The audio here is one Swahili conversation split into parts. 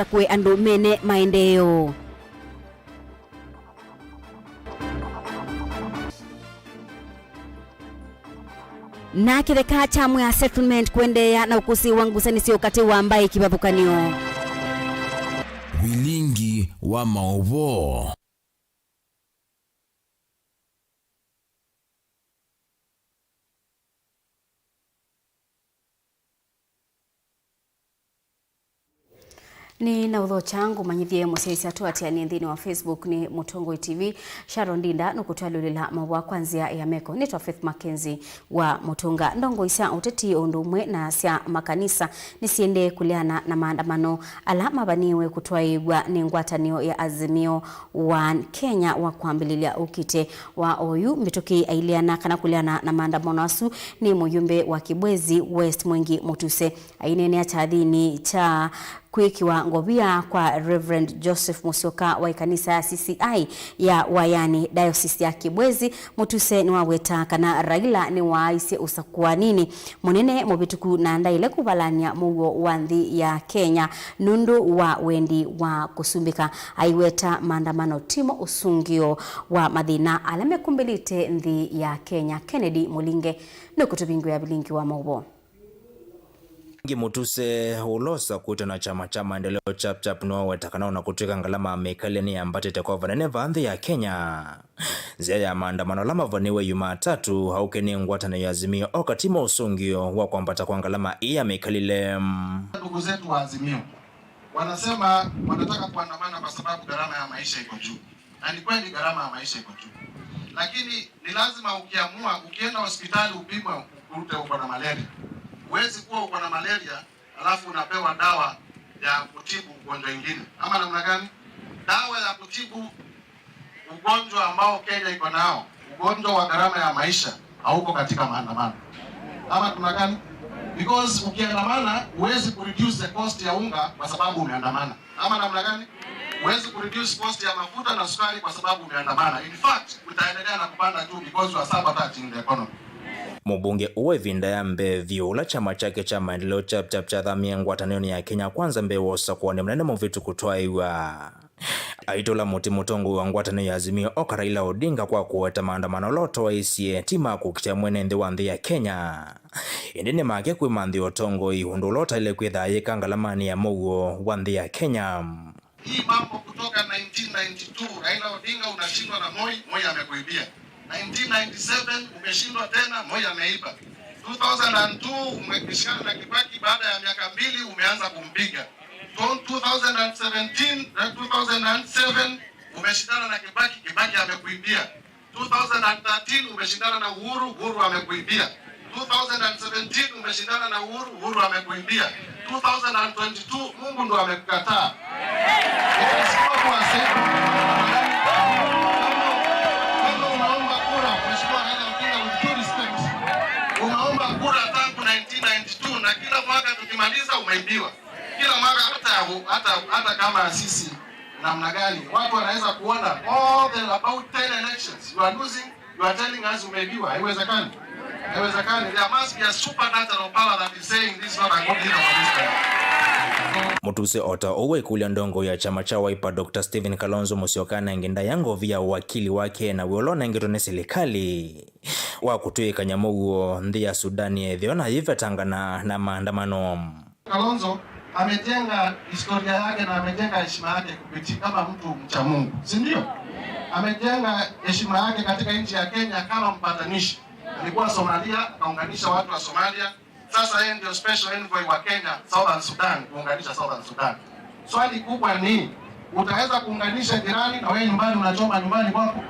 sakwe andu mene maendeleo. Na kireka chamu ya settlement kuendelea na ukusi wa ngusanisi wakati wa ambaye kibabukanio. Vilingi wa Mauvoo. Ni na udho changu manyithie musesi atu atiani ndini wa Facebook ni Mutongo TV Sharon Dinda nukutwalulila Mauvoo kwanzia ya meko nitwa Faith MAKENZI wa Mutunga ndongo isa uteti ondumwe na sia makanisa nisiende kuliana na maandamano alama baniwe kutwaibwa ni ngwatanio ya Azimio wa Kenya wa kuambililia ukite wa oyu mituki ailiana kana kuliana na maandamano asu ni muyumbe wa Kibwezi West Mwengi Mutuse ainenea chadhini cha kuikiwa ngobia kwa Reverend Joseph Musyoka wa kanisa ya CCI ya Wayani Diocese ya Kibwezi Mutuse ni waweta kana Raila ni waise usakuwa nini munene mobituku na ndaile kubalania mugo wanthi ya Kenya nundu wa wendi wa kusumbika aiweta maandamano timo usungio wa madhina alame kumbelite nthi ya Kenya. Kennedy Mulinge nukutubingu ya Vilingi wa Mauvoo. Mutuse ulosa kuita na chama cha maendeleo chap no wetakanao na kutuika ngalama mekale ni ambate tekwa vanene vanthi ya Kenya. Zia ya maandamano lama vaniwe Jumatatu haukeni ngwatana ya Azimio okatimo usungio wa kwambata kwa ngalama iya mekalile. Ndugu zetu wa Azimio wanasema wanataka kuandamana kwa sababu gharama ya maisha iko juu. Na ni kweli gharama ya maisha iko juu. Lakini ni lazima ukiamua ukienda hospitali upimwe ukute uko na malaria. Huwezi kuwa uko na malaria alafu unapewa dawa ya kutibu ugonjwa mwingine. Ama namna gani? Dawa ya kutibu ugonjwa ambao Kenya iko nao, ugonjwa wa gharama ya maisha, hauko katika maandamano. Ama namna gani? Because ukiandamana huwezi kureduce the cost ya unga kwa sababu umeandamana. Ama namna gani? Huwezi kureduce cost ya mafuta na sukari kwa sababu umeandamana. In fact, utaendelea na kupanda tu because you are sabotaging the economy. Mbunge uwe vinda ya mbe viula chama chake cha maendeleo chap cha dhamia ngwatanio ya Kenya kwanza mbe wosa kuone mnene mvitu kutwaiwa. Aitola muti Mutongo wa ngwatanio ya Azimio oka Raila Odinga kwa kuweta maandamano loto wa isie tima kukitia mwenende wa nthi ya Kenya. Indine make kwe mandhi otongo ihundulota ile kwethaye kangalamani ya Mauvoo wa nthi ya Kenya. Hii mambo kutoka 1992 Raila Odinga unashindwa na Moi amekuibia. 1997 umeshindwa tena, Moi ameiba. 2002 umekishana na Kibaki, baada ya miaka 2 umeanza kumpiga. 2017 na 2007 umeshindana na Kibaki, Kibaki amekuibia. 2013 umeshindana na Uhuru amekuibia. 2017 umeshindana na Uhuru amekuibia. 2022 Mungu ndo amekukataa. Na kila mwaka tukimaliza umeibiwa. Kila mwaka hata kama sisi namna gani watu wanaweza kuona about 10 elections you are losing, you are telling us umeibiwa. Haiwezekani. There must be a supernatural power that is saying this is not a good leader for this country. Mutuse ota owe kulia ndongo ya chama cha Wiper Dr. Stephen Kalonzo Musyoka na ngenda yango via wakili wake na wiolona ngitone serikali wa kutuika nyamugo nthi ya Sudani ethiona yivetangana na maandamano. Kalonzo amejenga historia yake na amejenga heshima yake kupitia kama mtu mcha Mungu, si ndio? Amejenga heshima yake katika nchi ya Kenya kama mpatanishi. Alikuwa Somalia, akaunganisha watu wa Somalia. Sasa yeye ndio special envoy wa Kenya Southern Sudan, kuunganisha Southern Sudan. Swali kubwa ni utaweza kuunganisha jirani na wewe nyumbani unachoma nyumbani kwako?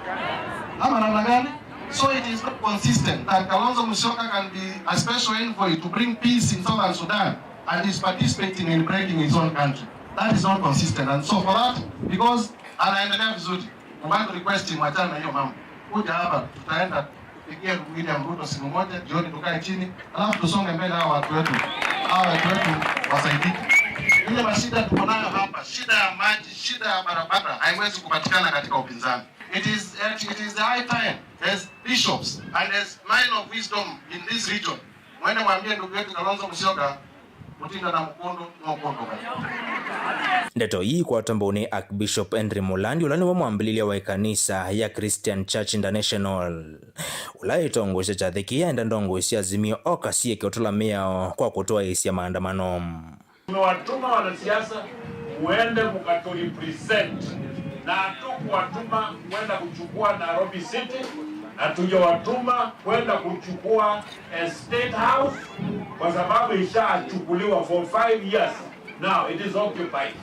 Ama namna gani? So it is not consistent that Kalonzo Musyoka can be a special envoy to bring peace in Southern Sudan and is participating in breaking his own country. That is not consistent. And so for that, because anaendelea vizuri, I want to request him achana na hiyo mambo. Kuja hapa tutaenda kupigia William Ruto simu moja, jioni tukae chini, alafu tusonge mbele hawa watu wetu. Hawa watu wetu wasaidike. Ile mashida tuko nayo hapa, shida ya maji, shida ya barabara haiwezi kupatikana katika upinzani. It is the high time as bishops and as men of wisdom in this region. Mwende mwambie ndugu yetu Kalonzo Musyoka mutinda na mkondo mkondo. Ndeto hii kwa tamboni Archbishop Henry Mulandi ulani wa mwambililia wa kanisa ya Christian Church International. Ulai tongo isha chathiki ya ndongo isi azimio okasiye kiotola miao kwa kutoa isi ya maandamano. Tumewatuma wanasiasa uende mukaturepresent na hatukuwatuma kwenda kuchukua Nairobi City, hatujawatuma kwenda kuchukua State House kwa sababu ishachukuliwa for 5 years. Now it is occupied.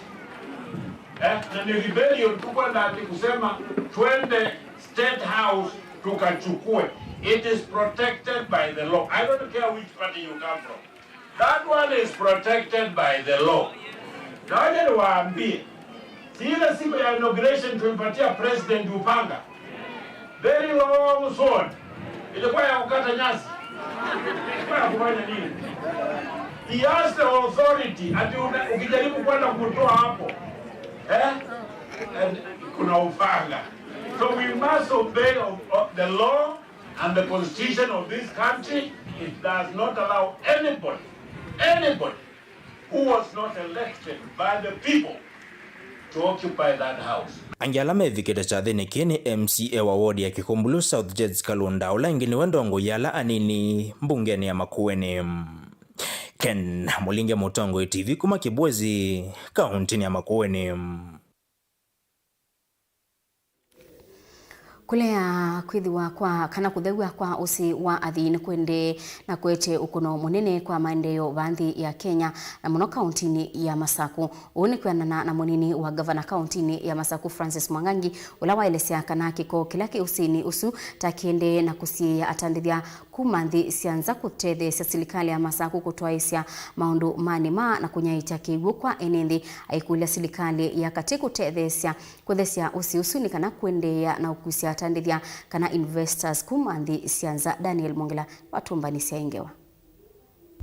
Na ni rebellion tukwenda ati kusema twende State House tukachukue. It is protected by the law. I don't care which party you come from. That one is protected by the law. Na waje niwaambie, ile siku ya inauguration tulipatia president Upanga very long sword. Ilikuwa ya kukata nyasi. Ilikuwa ya kufanya nini? He has the authority ati ukijaribu kwenda kutoa hapo and kuna Upanga. So we must obey of the law and the constitution of this country. It does not allow anybody who was not elected by the people to occupy that house. Angiala mevikete chathini kini MCA wa ward ya Kikumbulu South Jets Kalunda ulangini wendongo yala anini mbungeni ya Makueni. Ken Mulinge Mutongo TV kuma Kibwezi kaunti ya Makueni. Kulea kwithiwa kwa kana kuthegwa kwa usi wa athini kwende na kwete ukono munene kwa maendeleo banthi ya Kenya na muno kauntini ya Masaku. Uone kwanana na munini wa governor kauntini ya Masaku Francis Mwangangi ula waelesea kana kiko kilaki usini usu takiende na kusia atandithia kumanthi sianza kutethesya serikali ya Masaku kutwaisya maundu manima na kunyaita kiwu kwa enendi aikulia serikali ya kati kutethesya kuthesya usi ni kana kuendea na ukusia atandithia kana investors kumanthi sianza. Daniel Mongela watumbani siaingewa.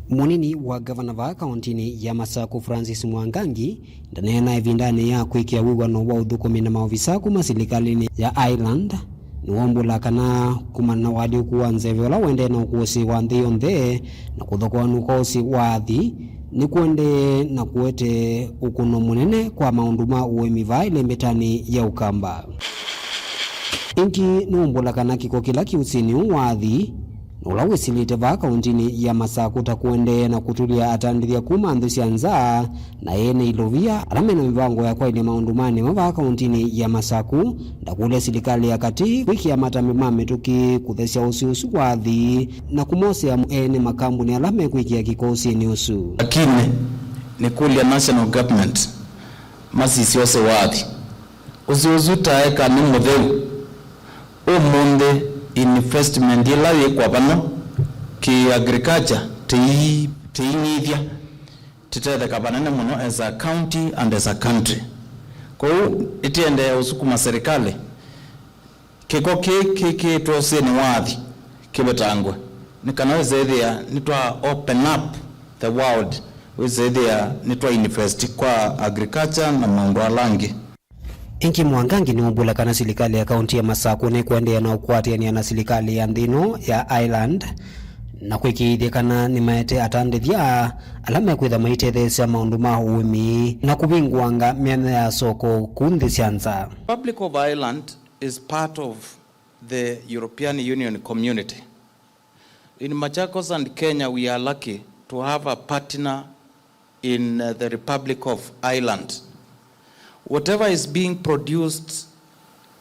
Munini wa governor wa kauntini ya Masaku Francis Mwangangi ndanena evindani ya kwikia wigwano wa uthukumi na maofisa kuma serikali ya Island niwombula kana kumana wadi kuwa nzevyola wende na ukuosi wa nthi yonthe na kuthokwa nukosi wa thi ni kuende na kuete ukuno munene kwa maundu ma uemiva ile mbetani ya Ukamba. Inki niwombula kana kiko kila kiusini wa thi nula wisilite va kauntini ya Masaku takuende na kutulia atandithia kuma nthu sianza na yene ilovia alamena mivango ya kwa ile maundu mane mava kauntini ya Masaku ndakule serikali ya kati wikia matami mametuki kuthesya usiusu wa thi na kumosea ene makambuni alame kwikia kikosi ni usu. Lakini ni kulia national government masisi wase wathi usiusu taeka ni mutheu umunde investment ilawe kwa bano ki agriculture tiinyithia titethe kabanane muno as a county and as a country. Kwa itiende usukuma serikali kiko kiki twoseni wathi kibetangwe nikanawezethia nitwa open up the world wezethia nitwa invest kwa agriculture na maundu alangi. Inki Mwangangi niwombula kana serikali ya kaunti ya Masaku ne kuendea na ukwatiania na serikali ya nthino ya Island na kwikithia kana ni maete atandithia alame kwitha maitethesya maundu ma uimi na kuvingwanga miana ya soko kunthi sianza. Republic of Ireland is part of the European Union community. In Machakos and Kenya we are lucky to have a partner in the Republic of Ireland. Whatever is being produced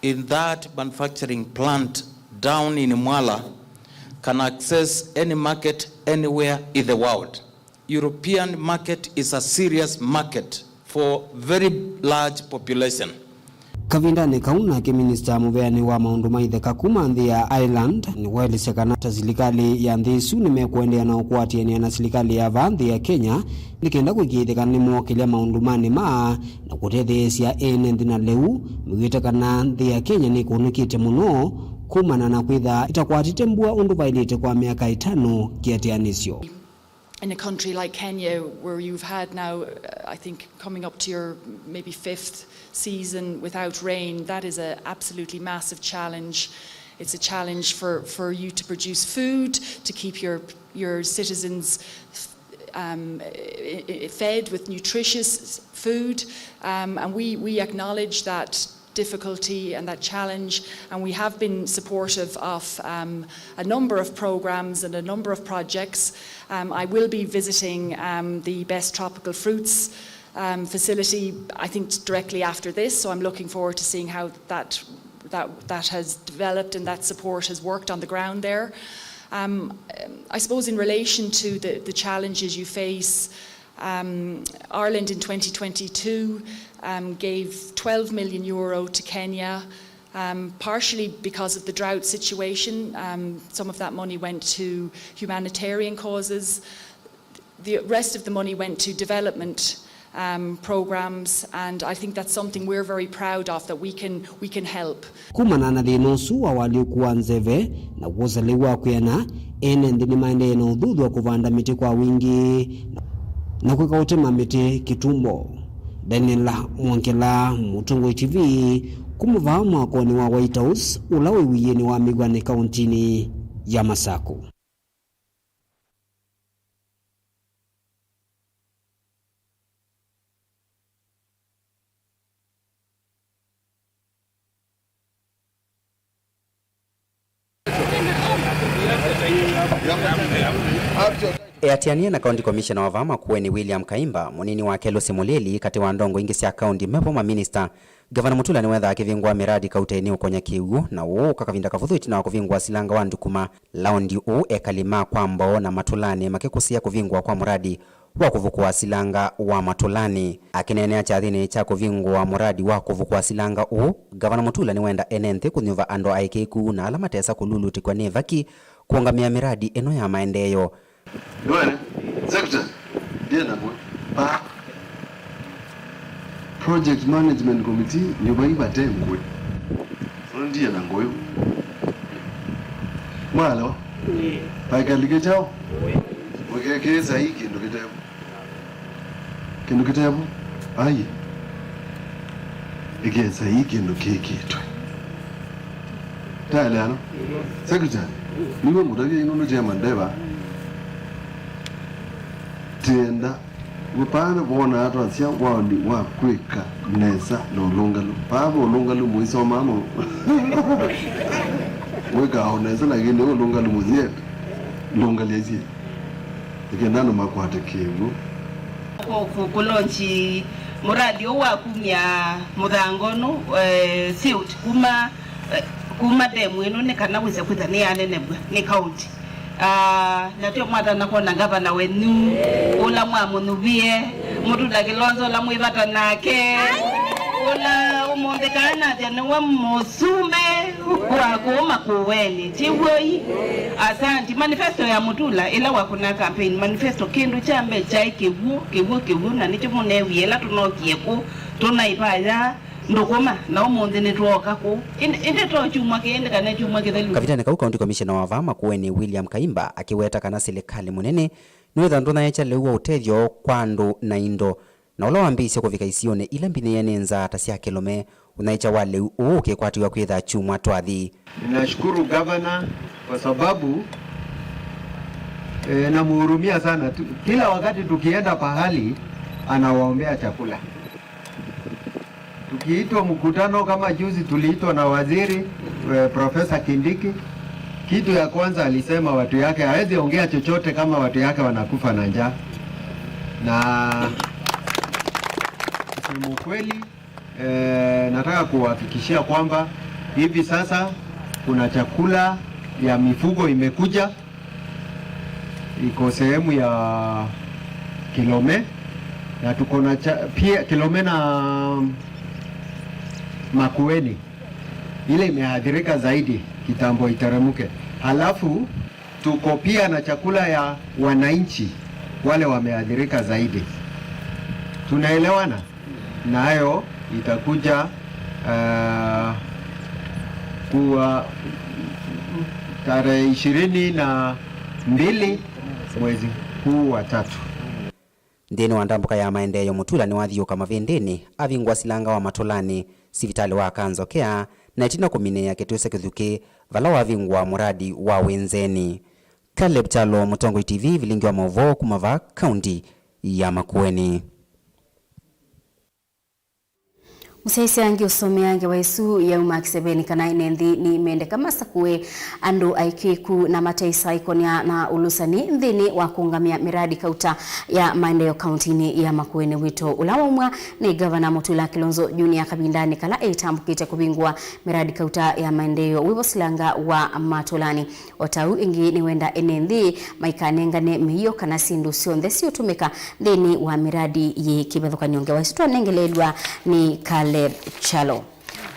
in that manufacturing plant down in Mwala can access any market anywhere in the world. European market is a serious market for very large population. Kavindani kauna ke minister muveani wa maundu maitheka kuma nthi ya Ireland ni welesya kana ta serikali ya nthi isu nimekuendea na ukwatiania na serikali ya vanthi ya Kenya nikenda kwikithika ni mwokilia maundu mane ma na kutethesya ene nthi na leu mwite kana nthi ya Kenya ni kunikite muno kumana na kwitha itakwatite mbua undu vailite kwa miaka 5 kiatianisyo. In a country like Kenya, where you've had now, I think, coming up to your maybe 5th season without rain, that is an absolutely massive challenge. It's a challenge for you to produce food, to keep your citizens fed with nutritious food, and we acknowledge that difficulty and that challenge, and we have been supportive of a number of programs and a number of projects. I will be visiting the Best Tropical Fruits facility, I think directly after this, so I'm looking forward to seeing how that has developed and that support has worked on the ground there. I suppose in relation to the challenges you face, Ireland in 2022 gave €12 million to Kenya, partially because of the drought situation. Some of that money went to humanitarian causes. The rest of the money went to development programs, and I think that's something we're very proud of, that we can help. Kumana na thinosu wa waliokuwa nzeve na kuzaliwa kwena ene ndini maendeleo udhudhu wa kuvanda miti kwa wingi na kuweka utema miti kitumbo. Daniela Mwankela, Mutongo TV, kumuvaa Makoni wa White House ulawe wiyeni wa Migwane kauntini ya Masako. Atiania na County Commissioner wa Makueni William Kaimba, munini wa Kelo Simuleli kati wa ndongo ingi cia county mepo ma minister Governor Mutula ni wetha akivingwa miradi kauteni ukonya kiugu na wo kakavinda kavuthu itina wa kuvingwa silanga wa ndukuma laundi u ekalima kwambo na Matulani makikusia kuvingwa kwa muradi wa kuvukua silanga wa Matulani. Akinenea chathini cha kuvingwa muradi wa kuvukua silanga u, Governor Mutula ni wenda enente kunyuva ando aikiku na alama tesa kululuti kwa nevaki kuangamia miradi eno ya maendeleo. Yoane, Secretary, ndiye na pa Project Management Committee nyobaiba tengwe. Ndiye na ngoyo. Mwalo? Paikalike chao? Wekekeza hii kindu kitabu. Aye. Egeza hii kindu keketwe. Tayari ano? Secretary, niwe mutaki inono chairman deba. Tenda upana bona hatu asia wadi wa kweka nesa na ulungalu pabo ulungalu muiso mamo weka onesa na gende ulungalu muzie ulungalu yazi ikendano makwate kivu kulonchi muradi wa kumya mudhangono siut kuma demu ino ne kana wize kudhani ane ne county na tio mwata nakona gavana wenu ula mwamunuvie mutu dakilonzo la muivata nake ula umondekana janewa musume wako Makueni chiwoi. Asanti. Manifesto ya Mutula ila wakuna campaign manifesto kindu chambe chai kivu na nicho munewi ila tunokie ku tunaipaya ndokoma na umonde netwoka ku inde to chuma kende kana chuma kithelu. Kavitani kau County Commissioner wa Makueni William Kaimba akiweta kana serikali munene niwetha ndona yecha lewa utethyo kwandu na indo na ula wambisi kuvika isione ila mbine yenenza tasia kilome unaicha wale uuke kwatiwa kwetha chuma twathi. Ninashukuru governor kwa sababu namuhurumia sana. Kila wakati tukienda pahali anawaombea chakula. Tukiitwa mkutano kama juzi tuliitwa na waziri Professor Kindiki, kitu ya kwanza alisema watu yake hawezi ongea chochote kama watu yake wanakufa na njaa. Na kusema kweli nataka kuhakikishia kwamba hivi sasa kuna chakula ya mifugo imekuja, iko sehemu ya Kilome na tuko na pia Kilome na Makueni ile imehadhirika zaidi kitambo iteremuke. Halafu tuko pia na chakula ya wananchi wale wameadhirika zaidi. Tunaelewana? Nayo itakuja kuwa tarehe 22 mwezi huu wa 3. Ndeni wa ndambuka ya maendeleo Mutula ni wathio kama vendeni avingwa silanga wa Matulani sivitali wa kanzokea na itina kumine ya ketwese kithuki vala wavingwa muradi wa wenzeni. Caleb Chalo, Mutongo TV, Vilingi wa Mauvoo, kumava kaunti ya Makueni. Musaisi angi usome angi waisu ya umakisebeni kana inendi ni mende kama sakuwe andu aikiku na mataisa ikonia na ulusani ndini wakungamia miradi kauta ya maendeleo kauntini ya Makueni. Wito ulawumwa ni Gavana Mutula Kilonzo Junior Kabindani kala eitambukite kubingwa miradi kauta ya maendeleo wibosilanga wa Matolani. Otau ingi ni wenda enendi maikanengane miyo kana sindu sionde siotumika ndini wa miradi ye kibethoka nyonge waisu nengelelwa ni Chalo.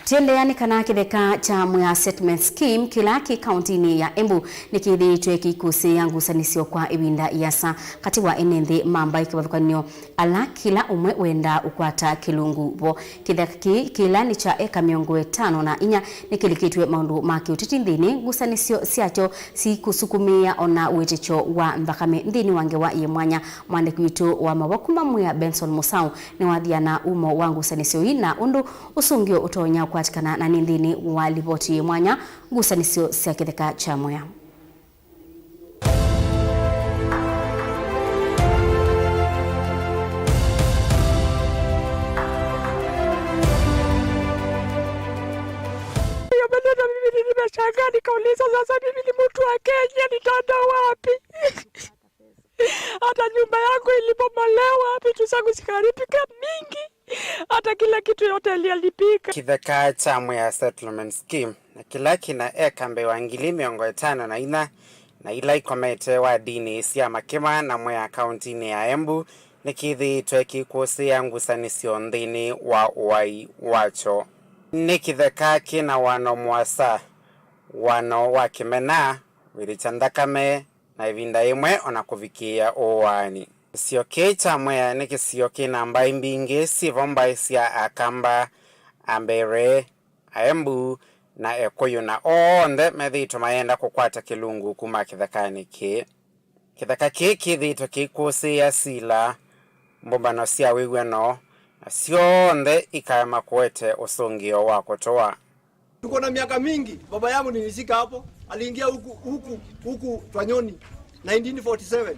Tiendeani kana kitheka cha Mwea Settlement Scheme kilaki kauntini ya Embu nikithitwe kikusi yangu sanisio kwa ibinda yasa kati wa enendi mamba ikibathukanio ala kila umwe wenda ukwata kilungu bo kitheki kila ni cha eka 54 nikilikitwe maundu maki utiti ndini gusanisio siacho si kusukumia ona wetecho wa mbakame ndini wange wa yemwanya mwandiki witu wa mawakuma Mwea Benson Musau ni wadhiana umo wangu sanisio ina undu usungio utonya kwatikana na nindini wa liboti mwanya gusanisio sia kitheka cha Mwea. Nimeshangaa nikauliza sasa mimi ni mtu wa Kenya nitaenda wapi? Hata nyumba yangu ilibomolewa, vitu zangu zikaribika mingi. Hata kila kitu yote alipika. Kitheka cha Mwea Settlement Scheme na kila kina eka mbewa ngili 54 na ila ikomete wa dini sia makima na Mwea kauntini ya Embu nikithitwe kikusi yangu sanisio ndini wa uwai wacho. Nikitheka kina wano mwasa wano wakimena wilichandakame na ivinda imwe ona kuvikia uwani. Sioke cha Mwea nikisiyoke na mbai mbingi sivombai sia akamba ambere Embu na ekoyo na onde methito mayenda kukwata kilungu kuma kithekani ki. Kitheka kithito kikusi ya sila mbombano sia wigweno sionde ikama kwete usungio wako toa. Tuko na miaka mingi, baba yangu nilisika hapo, aliingia huku Twanyoni 1947.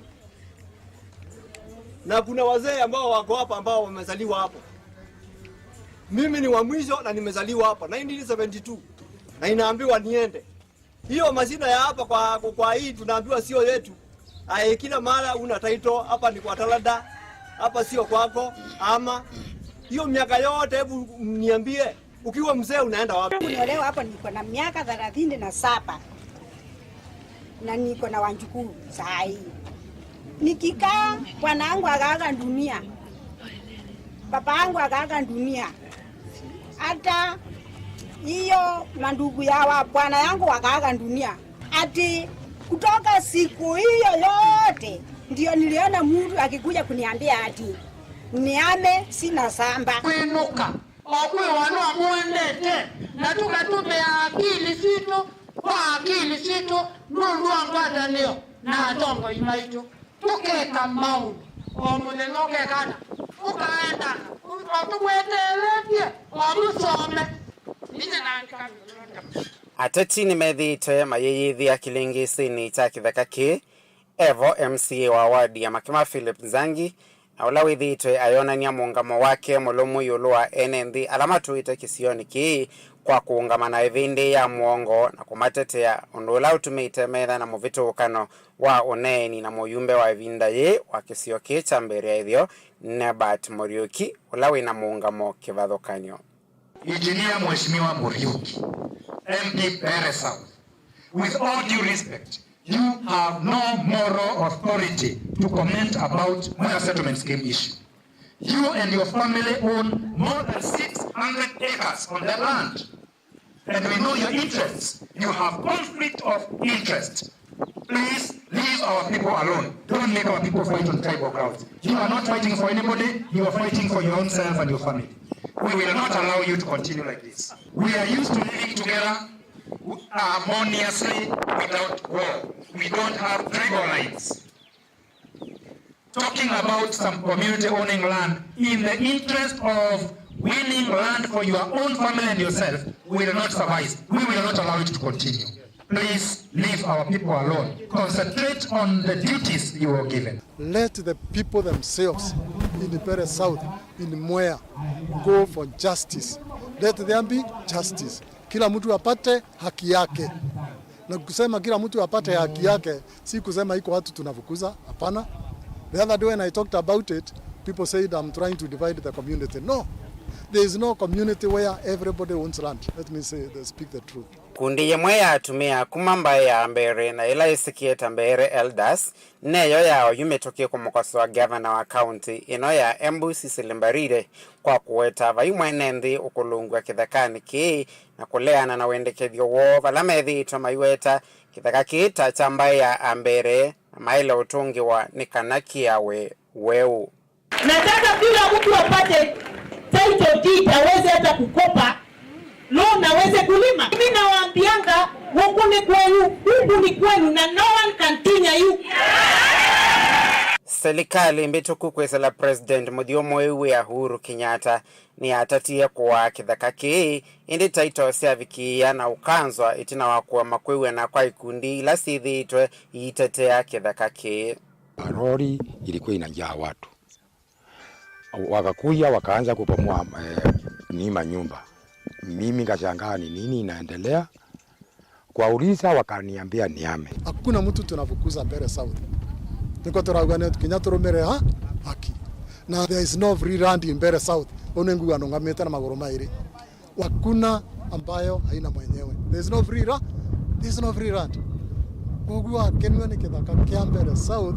Na kuna wazee ambao wako hapa ambao wamezaliwa hapo. Mimi ni wa mwisho na nimezaliwa hapa 1972. Na inaambiwa niende. Hiyo majina ya hapa kwa hii tunaambiwa sio yetu. Kila mara una title hapa ni kwa talada, hapa sio kwako ama hiyo miaka yote hebu niambie ukiwa mzee unaenda wapi? Niliolewa hapa niko na miaka 37. Na niko na wanjukuu saa hii. Nikikaa bwana wangu akaaga dunia. Baba yangu akaaga dunia. Hata hiyo mandugu yawa bwana yangu wakaaga dunia. Ati kutoka siku hiyo yote ndio niliona mtu akikuja kuniambia ati niame sina samba. Kuinuka okwe wano amuendete na tukatume akili sito kwa akili sito nundu angwata leo na atongo imaitu tukeka mauni omunenoke kana ukaenda utumwetelefye omusome Ateti ni methite mayeyithi ya kilingi ni cha kitheka ki Evo MCA wa wadi ya Makima Philip Nzangi na ula withitwe ayonania muungamo wake mulumu yulu wa NND alama tuite kisioni ki kwa kuungamana ivindi ya muongo na kumatetea undula utumite metha na muvitu ukano wa uneni na muyumbe wa ivinda ye wa kisio ki cha mbere ya ithio Nebat Muriuki ula wina muungamo kivathukanyo. Engineer Mheshimiwa Muriuki, MP Pere South, with all due respect, you have no moral authority to comment about Mwea Settlement Scheme issue. You and your family own more than 600 acres on the land. And we know your interests. You have conflict of interest. Please leave our people alone. Don't make our people fight on tribal grounds. You are not fighting for anybody. You are fighting for your own self and your family. We will not allow you to continue like this. We are used to living together harmoniously without war. We don't have tribal lines. Talking about some community owning land in the interest of winning land for your own family and yourself will not suffice. We will not allow it to continue. Please leave our people alone. Concentrate on the duties you were given. Let the people themselves in the Pere South, in Mwea, go for justice. Let there be justice. Kila mtu apate haki yake. Na kusema kila mtu apate haki yake, si kusema iko watu tunafukuza, hapana. The other day when I talked about it, people said I'm trying to divide the community. No. There is no community where everybody owns land. Let me speak the truth. Kundi yemwe yatumia kumamba ya mbere na ila isikieta mbere elders neyo yao yumetokia kumukoso wa governor wa county ino ya Embu Sisilimbarire kwa kuweta vaimwenendi ukulungwa kithakani ki na kuleana na wendekethio wo valamethi tomayueta kithaka kita chamba ya ambere maila utungi wa nikanaki yawe weu. Nataka bila mtu apate title deed aweze hata kukopa loan aweze kulima. Mimi nawaambianga huku ni kwenu na no one can tinya you. Serikali mbituku kwesela President Mudiomo ya Uhuru Kenyatta ni atatia kwa kithaka ki indi title siavikia na ukanzwa itina wakuwa Makueni na kwa ikundi ila sithitwe itetea kithaka ki. Lori ilikuwa inajaa watu. Wakakuja wakaanza kupomoa nima nyumba. Mimi kashangaa ni nini inaendelea. Kwa uliza wakaniambia niame. Hakuna mtu tunafukuza Pere South. Niko turagane Kenyatta romere haki. Na there is no free land in Pere South. Onengu anongameta na magoro mairi. Hakuna ambayo haina mwenyewe. There is no free land. There is no free land. Kugua kenwa ni kithaka kia Pere South.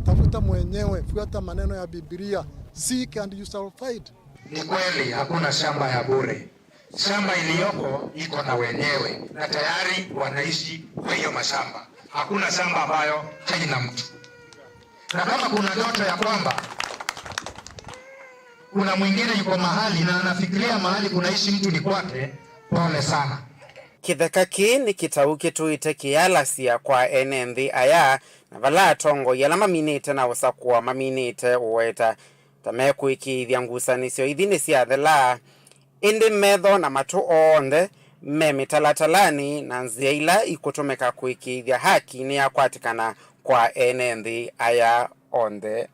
Tafuta mwenyewe, fuata maneno ya Biblia. Seek and you shall find. Ni kweli hakuna shamba ya bure. Shamba iliyoko iko na wenyewe na tayari wanaishi kwa hiyo mashamba. Hakuna shamba ambayo haina mtu. Na kama kuna ndoto ya kwamba kuna mwingine yuko mahali na anafikiria mahali kunaishi mtu ni kwake, pole sana. Kithaka ki ni kitauki tuite kialasia kwa NND aya na vala tongo yala maminite na usakuwa maminite uweta tameku ikithia ngusanisio ithini cia thela indi metho na matu onde memitalatalani na nzia ila ikutumika kuikithia haki ni yakwatikana kwa NND aya onde.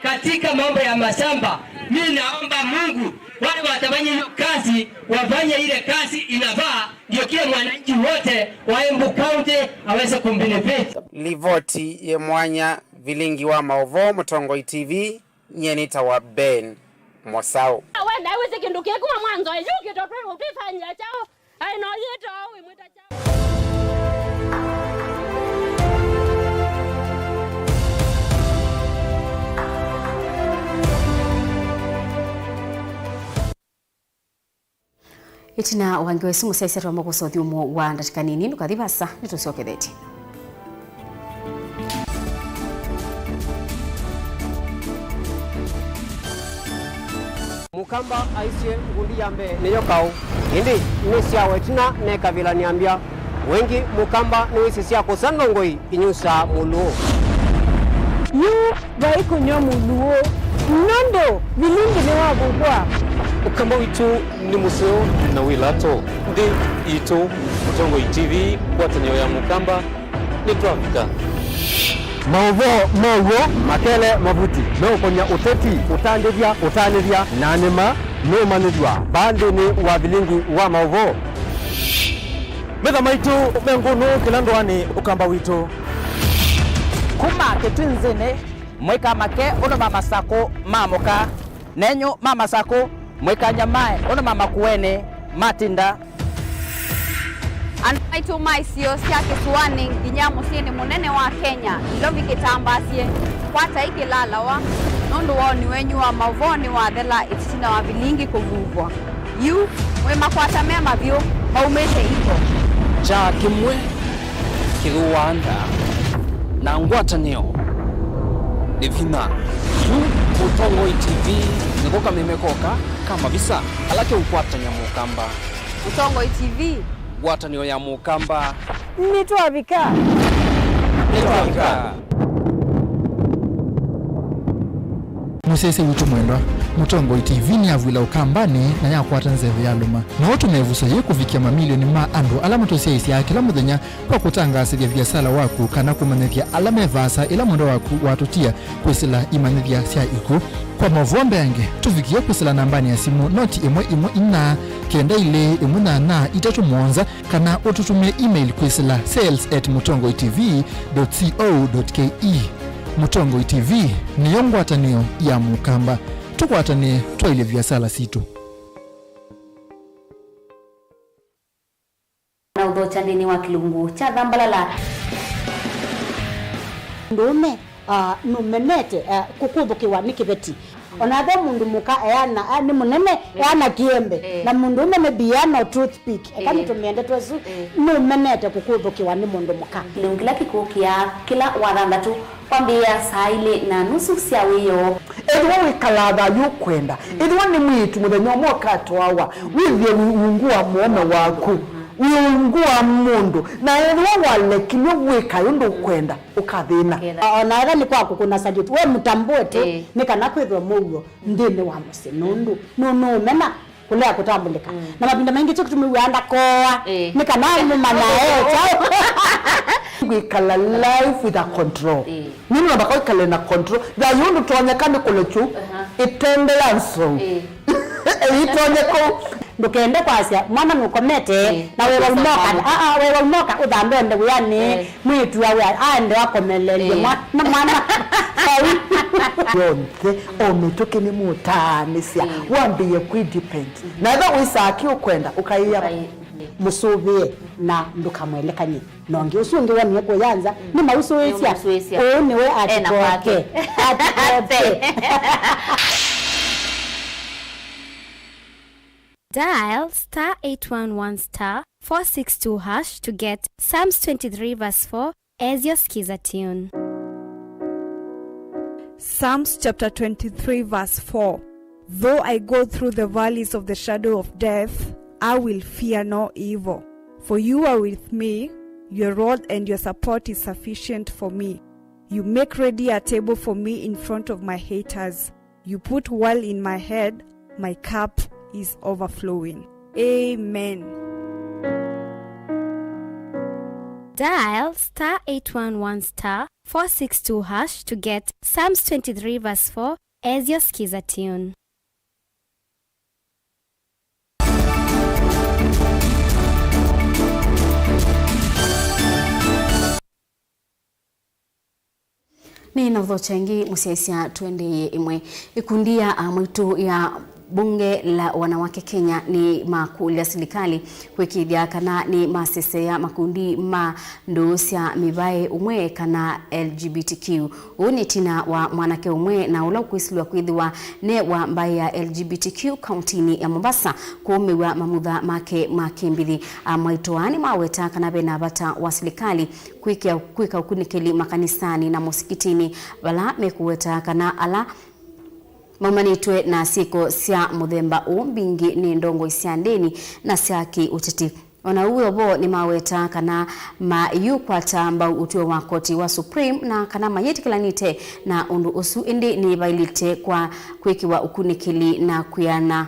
Katika mambo ya mashamba, mimi naomba Mungu wale watafanya hiyo kazi wafanye ile kazi inafaa, ndio kila mwananchi wote wa Embu County aweze kumbenefit. Livoti ye mwanya Vilingi wa Mauvoo Mutongo TV nyenita wa Ben Mosao. Wenda aweze kindukia kwa mwanzo yuki totwe ukifanya chao aino yeto au imwita chao. Itina wangiwe simu saisi atu ambako sothi umo wa ndatika nini nukathibasa nitusioketheti. Mukamba aisye ngundi yambe neyo kau indi nisya wetina neka vila niambia wengi mukamba niwisi siya kusandongoi inyusa muluo yu vaiko nyo muluo nondo Vilingi ni wabugwa ukamba witu ni museo na wilato ndi itu Mutongo TV kwatanyo ya mukamba ni tuafika Mauvoo makele mavuti no konya uteti utanivya nanema no manujwa bande ni wa Vilingi wa Mauvoo metha maitu mengunu kilandwani ukamba witu kuma ketinzene mweka make ono mama sako mamoka nenyo mama sako mweka nyamae ono mama kuene matinda Anaitu maisio siya kisuani nginyamu sieni munene wa Kenya ilovi kitambasie kwata iki lalawa nundu wao ni wenyu wa Mauvoo ni wa thela ititina wa Vilingi kuvuvwa yu mwema kwata mema vyo maumete iko cha kimwe kiruwanda na ngwatanio ni vina yu Mutongo TV nikoka mimekoka kama visa alake ukwatanya mukamba Mutongo TV watanio ya mukamba nituavika musese witu mwendwa Mutongo TV ni avwila ukambani na yakwata nzeve ya luma na watu mevuso ye kuvikia mamilioni ma andu alama tosia isi ya kila muthenya kwa kutangasithia biasala waku kana kumanithia alama evasa ila mwendo waku watutia kwisila imanithia sia iku kwa Mauvoo mbenge tuvikia kwisila nambani ya simu noti imwe ina kenda ile imuna na itatu mwonza kana ututumia email kwisila sales@mutongoitv.co.ke. Mutongo TV ni yongwatanio ya mukamba tukwatane twaile biasala situ na udhochandini wa kilungu cha dhambalala ndume numenete kukubukiwa nikibeti onathe mundu muka eyana ni munene eyana kiembe na mundu umene biano toothpick ekani tumiende twesu numenete kukubukiwa ni mundu muka kilungila kikukia kila wathandatu kwambia saile na nusu cia wiyo edwa wikalada yukwenda edwa ni mwitu muthenya mwoka twawa withie wiungua muome waku wiungua mundu na edwa walekinyo wika yundu kwenda ukathina ona era ni kwaku kuna sajiti we mutambute nikana kwithwa mugo ndine wa muse nundu nunu mena kulea kutambulika na mabinda mengi tukutumiwanda koa nikana mumana chao wikala life with a control nini nabaka wikala na control da yundu tuonyekane kulechu itendelanso itonyeko ndukende kwasia mwana nukomete na wewe umoka udhambe ende yani mwitu wa aende wakomelele mwana sawi yonke ometoke ni mutanisia wambiye kudepend na eba wisaki ukwenda ukaiya musubie na ndukamwelekanye nonge usunge wani kuyanza ni mausuwesia niwe atikoke Dial *811*462# to get Psalms 23 verse 4 as your skiza tune. Psalms chapter 23 verse 4. Though I go through the valleys of the shadow of death, I will fear no evil. For you are with me, your rod and your support is sufficient for me. You make ready a table for me in front of my haters. You put oil in my head, my cup is overflowing. Amen. Dial *811*462# to get Psalms 23 verse 4 as your skiza tune. ni na udhochangi musiaisia tuende imwe ikundia mwitu ya bunge la wanawake Kenya ni makuli ya serikali kwikithia kana ni masese ya makundi ma ndosia mibae umwe kana LGBTQ uni tina wa mwanake umwe na ula kwisilwa kwithiwa ne wa mbae ya LGBTQ kauntini ya Mombasa kuumiwa mamutha make makimbithi mwaitoani maweta kana bena bata wa serikali kwika ukunikeli makanisani na musikitini bala mekuweta kana ala mamanitwe na siko sia muthemba umbingi ni ndongo isia ndeni na siaki uteti ona uyo bo ni maweta kana mayukwata ambao utwe wa koti wa Supreme na kana mayetikilanite na undu usu indi ni bailite kwa kwikiwa ukunikili na kuyana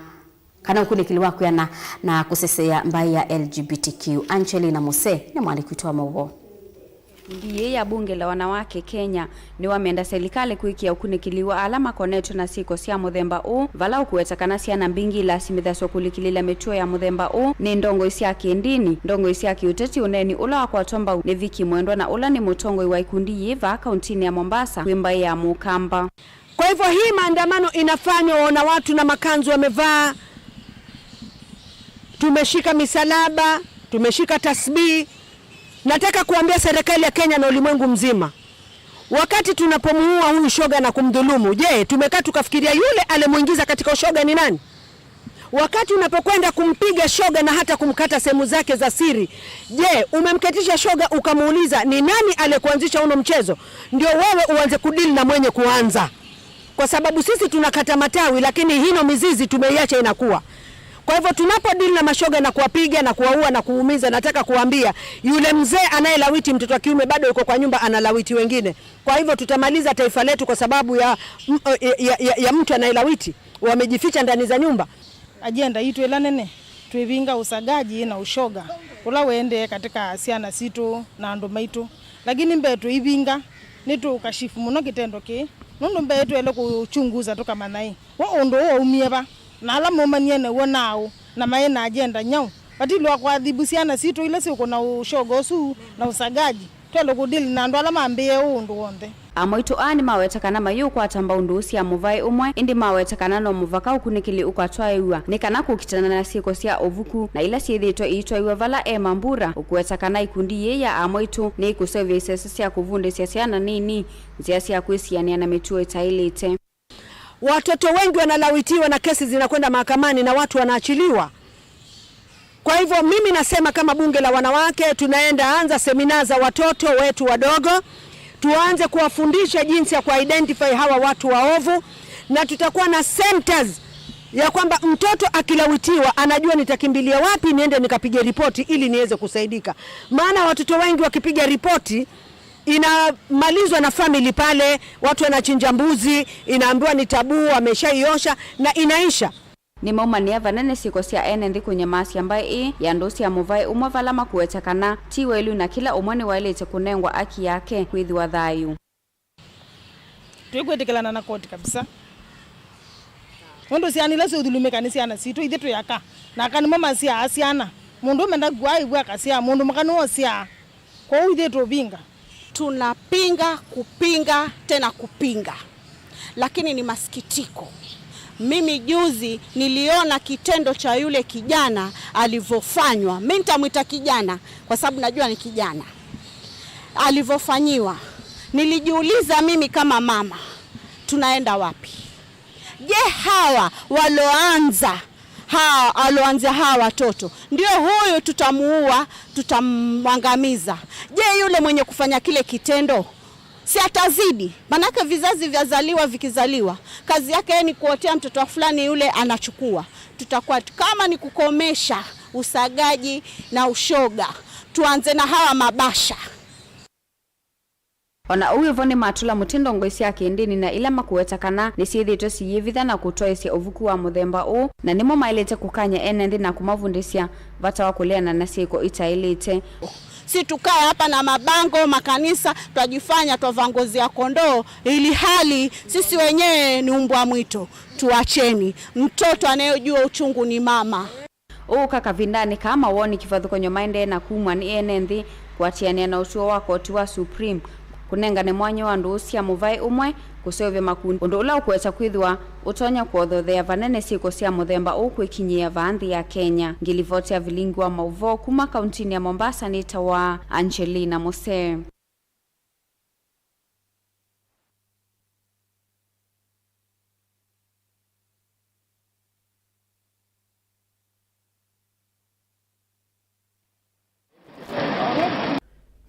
kana ukunikili wa kuyana na kusesea mbai ya LGBTQ. Angelina Muse ni mwandishi wa Mauvoo. Ndiye ya bunge la wanawake Kenya ni wameenda serikali kuikia ukunikiliwa alama koneto na siko sia muthemba u vala ukuwetakana sia na mbingi la simithaso kulikilila metuo ya muthemba u ni ndongo isia kindini ndongo isia kiuteti uneni ula wakwa tomba ni Viki Mwendwa na ula ni mutongo wa ikundi yiva kauntini ya Mombasa kwimba ya Mukamba. Kwa hivyo hii maandamano inafanywa na watu na makanzu wamevaa, tumeshika misalaba, tumeshika tasbih. Nataka kuambia serikali ya Kenya na ulimwengu mzima, wakati tunapomuua huyu shoga na kumdhulumu, je, tumekaa tukafikiria yule alimuingiza katika ushoga ni nani? Wakati unapokwenda kumpiga shoga na hata kumkata sehemu zake za siri, je, umemketisha shoga ukamuuliza ni nani aliyekuanzisha huo mchezo? Ndio wewe uanze kudili na mwenye kuanza. Kwa sababu sisi tunakata matawi lakini hino mizizi tumeiacha inakuwa. Kwa hivyo tunapodili na mashoga na kuwapiga na kuwaua na kuumiza, nataka kuambia yule mzee anayelawiti mtoto wa kiume bado yuko kwa nyumba analawiti wengine. Kwa hivyo tutamaliza taifa letu kwa sababu ya mtu anayelawiti, wamejificha ndani za nyumba. Agenda hii tuelanene tuivinga usagaji na ushoga ula wende katika siana situ na nduma itu, lakini mbetu ivinga nitu kashifu muno kitendo ki nundu mbetu ele kuchunguza toka manai wa ondo wa umieba na ala momaniene wonao na maena agenda nyau batilwa kwa adhibu siana situ ile si uko na ushoga su na usagaji twelo kudili na ndo ala mambie undu wonde amoito ani mawetakana mayu kwa tamba undusi ya muvai umwe indi mawetakana no muvaka ukunikili ukwatwaiwa nikana kukitana na siko sia ovuku na ila siithito iitwaiwa vala mambura ukuwetakana ikundi ye ya amoito ni kusevya isese sia kuvunde siasiana nini nzia sia kuisiania na mituo itailite. Watoto wengi wanalawitiwa na kesi zinakwenda mahakamani na watu wanaachiliwa. Kwa hivyo mimi nasema kama bunge la wanawake tunaenda anza semina za watoto wetu wadogo, tuanze kuwafundisha jinsi ya kuidentify hawa watu waovu, na tutakuwa na centers ya kwamba mtoto akilawitiwa anajua nitakimbilia wapi niende nikapige ripoti ili niweze kusaidika. Maana watoto wengi wakipiga ripoti inamalizwa na family pale, watu wanachinja mbuzi, inaambiwa ni tabu, ameshaiosha na inaisha. Ni maumania vanene siko sia enendi kwenye masi ambaye ya ndosi ya muvai umwe valama kuwetakana tiwelu na kila umwani wailete kunengwa aki yake kuidhi wa thayu. Tuikwetekelana na koti kabisa. Mundu siani lesi udhulumekani siana situ idetu yaka. Na akani mama siya asiana. Mundu menda guai waka siya. Mundu makanu o siya. Kwa idetu binga. Tunapinga, kupinga, tena kupinga. Lakini ni masikitiko. Mimi juzi niliona kitendo cha yule kijana alivyofanywa. Mimi nitamwita kijana kwa sababu najua ni kijana. Alivyofanyiwa. Nilijiuliza mimi kama mama, tunaenda wapi? Je, hawa aloanza hawa watoto ndio huyu tutamuua, tutamwangamiza? Je, yule mwenye kufanya kile kitendo si atazidi? Manake vizazi vyazaliwa vikizaliwa, kazi yake ni kuotea mtoto fulani yule anachukua. Tutakuwa kama ni kukomesha usagaji na ushoga, tuanze na hawa mabasha. Ona uyo vone matula mutindo ngoisi yake ndini na ila makuwetakana nisithitwe siyivitha na kutoesia uvuku wa muthemba u na nimo mailete kukanya enendi na kumavundisia vata wa kuleana na siko itailite. Si tukae hapa na mabango makanisa twajifanya twavangozi ya kondoo ili hali sisi wenyewe ni umbwa mwito. Tuacheni, mtoto anayejua uchungu ni mama. Kaka vindani kama woni kifadhu konyo maende na kumwa ni enendi kuatiania na utuo wa koti wa Supreme kunengane mwanyo wa ndusi ya muvai umwe kusevya makundi undu ula ukuweza kwithwa utonya kuothothea vanene siko sia muthemba ukwikinyia vanthi ya Kenya. Ngilivoti ya Vilingi wa Mauvoo kuma kauntini ya Mombasa ni tawa Angelina Mose.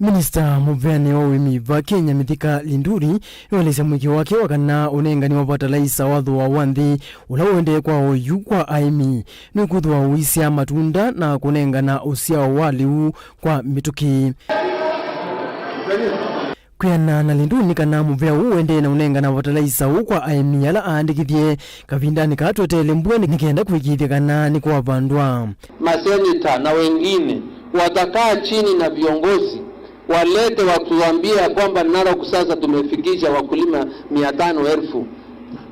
Minister Muvene wa wimi va Kenya Mithika Linduri yolesya mwiki wake wakana unengani wa patalaisa wathu wa wanthi ula wende kwa oyu kwa aimi nukuthwa uisia matunda na kunengana usia wa liu kwa mituki. Kuyana na Linduri kana muvea uwende na unengana patalaisa kwa aimi ala aandikithie kavindani katwetele mbue nikenda kuikithia kana ni kwa vandwa. Maseneta na wengine watakaa chini na viongozi walete watuambia kwamba Narok sasa tumefikisha wakulima 500,000.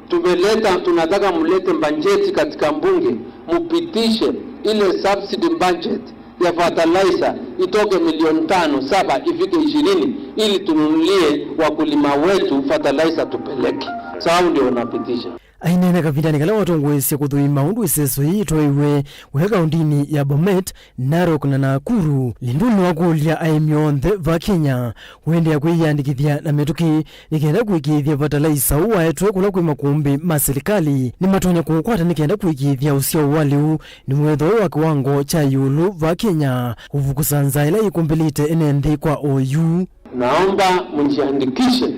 Tumeleta, tunataka mlete bajeti katika mbunge, mupitishe ile subsidy budget ya fertilizer itoke 5,700,000 ifike 20 ili tununulie wakulima wetu fertilizer tupeleke. Sababu ndio unapitisha. Ainene kavindani kala watongwesya kuthui maundu iseso hii toiwe weka undini ya Bomet, Narok na Nakuru. Linduri wakulia aimi onthe va Kenya wende ya kuiyandikithia na metuki nikenda kuikithia fertilizer uwaetwe kula kwi makumbi ma serikali ni matonya kukwata nikenda kuikithia usio waliu ni mwetho wa kiwango cha yulu va Kenya uvukusanza ila ikumbelite enendi kwa OU. Naomba mjiandikishe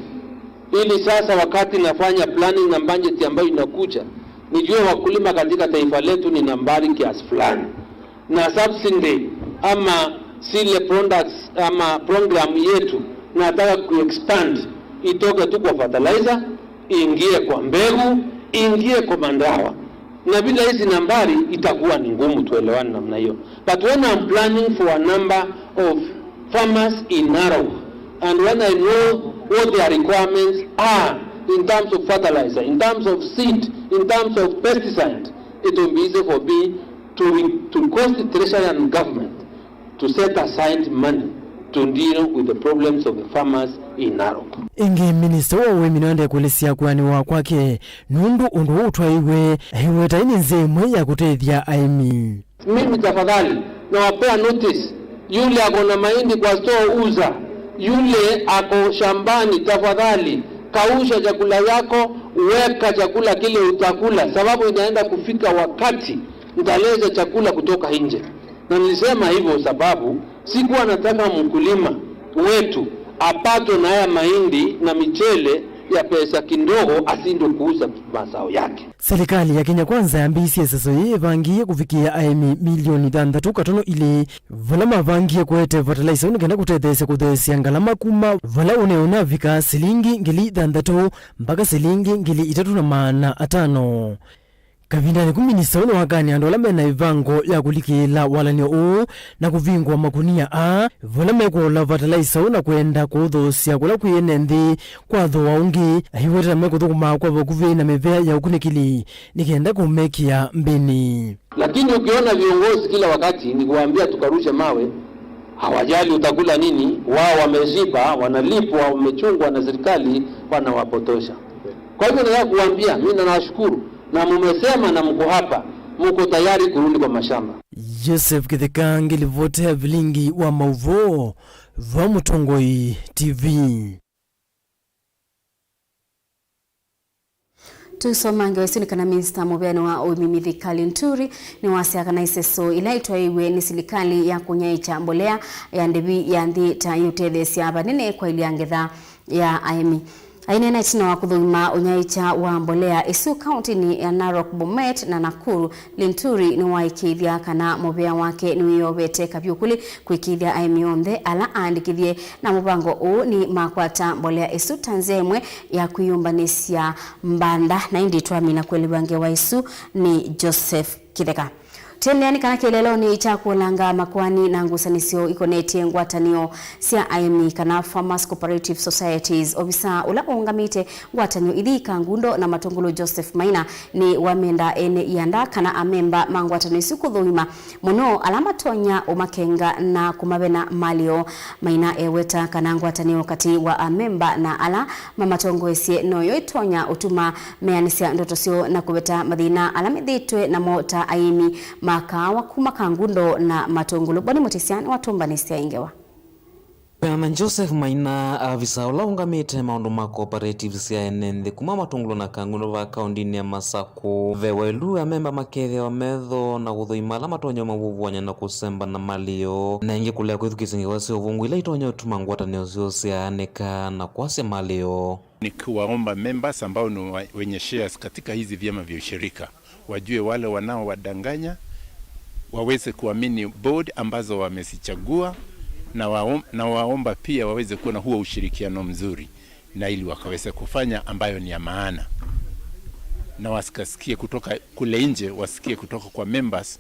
ili sasa wakati nafanya planning na budget ambayo inakuja nijue wakulima katika taifa letu ni nambari kiasi fulani, na subsidy ama zile products ama program yetu nataka kuexpand itoke tu kwa fertilizer, ingie kwa mbegu, ingie kwa mandawa, na bila hizi nambari itakuwa ni ngumu tuelewane namna hiyo. But when I'm planning for a number of farmers in Narok, and when I know what their requirements are in terms of fertilizer, in terms of seed, in terms of pesticide, it will be easy for me to cost the treasury and government to set aside money to deal with the problems of the farmers in Narok. Ingi minister wa wemi nande kulisia kwani wa kwake nundu undu utwaiwe taini nzemwe ya kutethia aimi. Mimi tafadhali na wapea notice, yule ako na mahindi kwa store uza, yule ako shambani tafadhali kausha chakula yako, weka chakula kile utakula, sababu inaenda kufika wakati nitaleza chakula kutoka nje. Na nilisema hivyo sababu sikuwa nataka mkulima wetu apatwe na haya mahindi na michele ya pesa kidogo asindo kuuza mazao yake. Serikali ya Kenya Kwanza yambisi SSOE vangie kufikia aimi milioni 6.5 ili vala vangie kwete fertilizer unigenda kutethesya kuthesia ngalama kuma vala uneona vika silingi ngili 6 mpaka silingi ngili 3.5. Kavindani kuminisa uno wakani andola mena ivango ya kulikila walani uu na kuvingwa makunia vala mekola fertilizer una kwenda kuthosia kula kuyenendi kwa dhoa ungi hiweta mekudhukuma kwa vakuvi na mevea ya ukunikili nikienda kumekia mbini. Lakini ukiona viongozi kila wakati ni kuambia tukarushe mawe, hawajali utakula nini, wao wameshiba, wanalipwa, wamechungwa na serikali, wanawapotosha. Kwa hivyo nataka kuambia mimi nawashukuru na mumesema na mko hapa, mko tayari kurudi kwa mashamba. Joseph Kithekang livote Vilingi wa Mauvoo va Mutongoi TV. Tusomange wesuni kana minista mubeno wa uimimithi Kalinturi ni wasiaka na iseso ilaitwa iwe ni silikali ya kunyaicha mbolea ya ndebi ya ndi tayute siaba nene kwa iliangetha ya aimi. Ainena itina wa kuthuma unyaicha wa mbolea isu county ni ya Narok, Bomet na Nakuru. Linturi ni waikithia kana mubea wake ni wiyobete kabyukuli kuikithia aimionde ala andikithie na mubango u ni makwata mbolea isu tanzemwe ya kuyumbanisya mbanda na indi tuamina kweli wange wa isu ni Joseph Kitheka. Tendeni kana kelelo ni chakulanga Makueni na ngusanisio ikoneti ngwatanio sia aimi kana farmers cooperative societies obisa ula ungamite ngwatanio idhika ngundo na matongolo Joseph Maina ni wamenda ene yanda kana amemba mangwatanio sikudhuima muno alama tonya umakenga na kumabena malio Maina eweta kana ngwatanio kati wa amemba na ala mamatongo esie noyo itonya utuma meanisia ndoto sio na kubeta madina alamidhitwe na mota aimi makawa kumakangundo na matongolo boni motisiani watumbanisia ingewa. Bwana Joseph Maina avisa ula ungamite maundu ma cooperatives ya enende kuma matongolo na kangundo va kaundini ya Masako vewelu ya memba makethia wa metho na guthuima la matonyo Mauvoo wanya na kusemba na malio na ingi kulea kwithukisingi wasi uvungu ila itonyo tumangwatanio sio sianika na kwase malio. Ni kuwaomba members ambao ni wenye shares katika hizi vyama vya ushirika wajue wale wanao wadanganya waweze kuamini board ambazo wamesichagua na waomba pia waweze kuwa na huo ushirikiano mzuri na ili wakaweze kufanya ambayo ni ya maana na wasikasikie kutoka kule nje, wasikie kutoka kwa members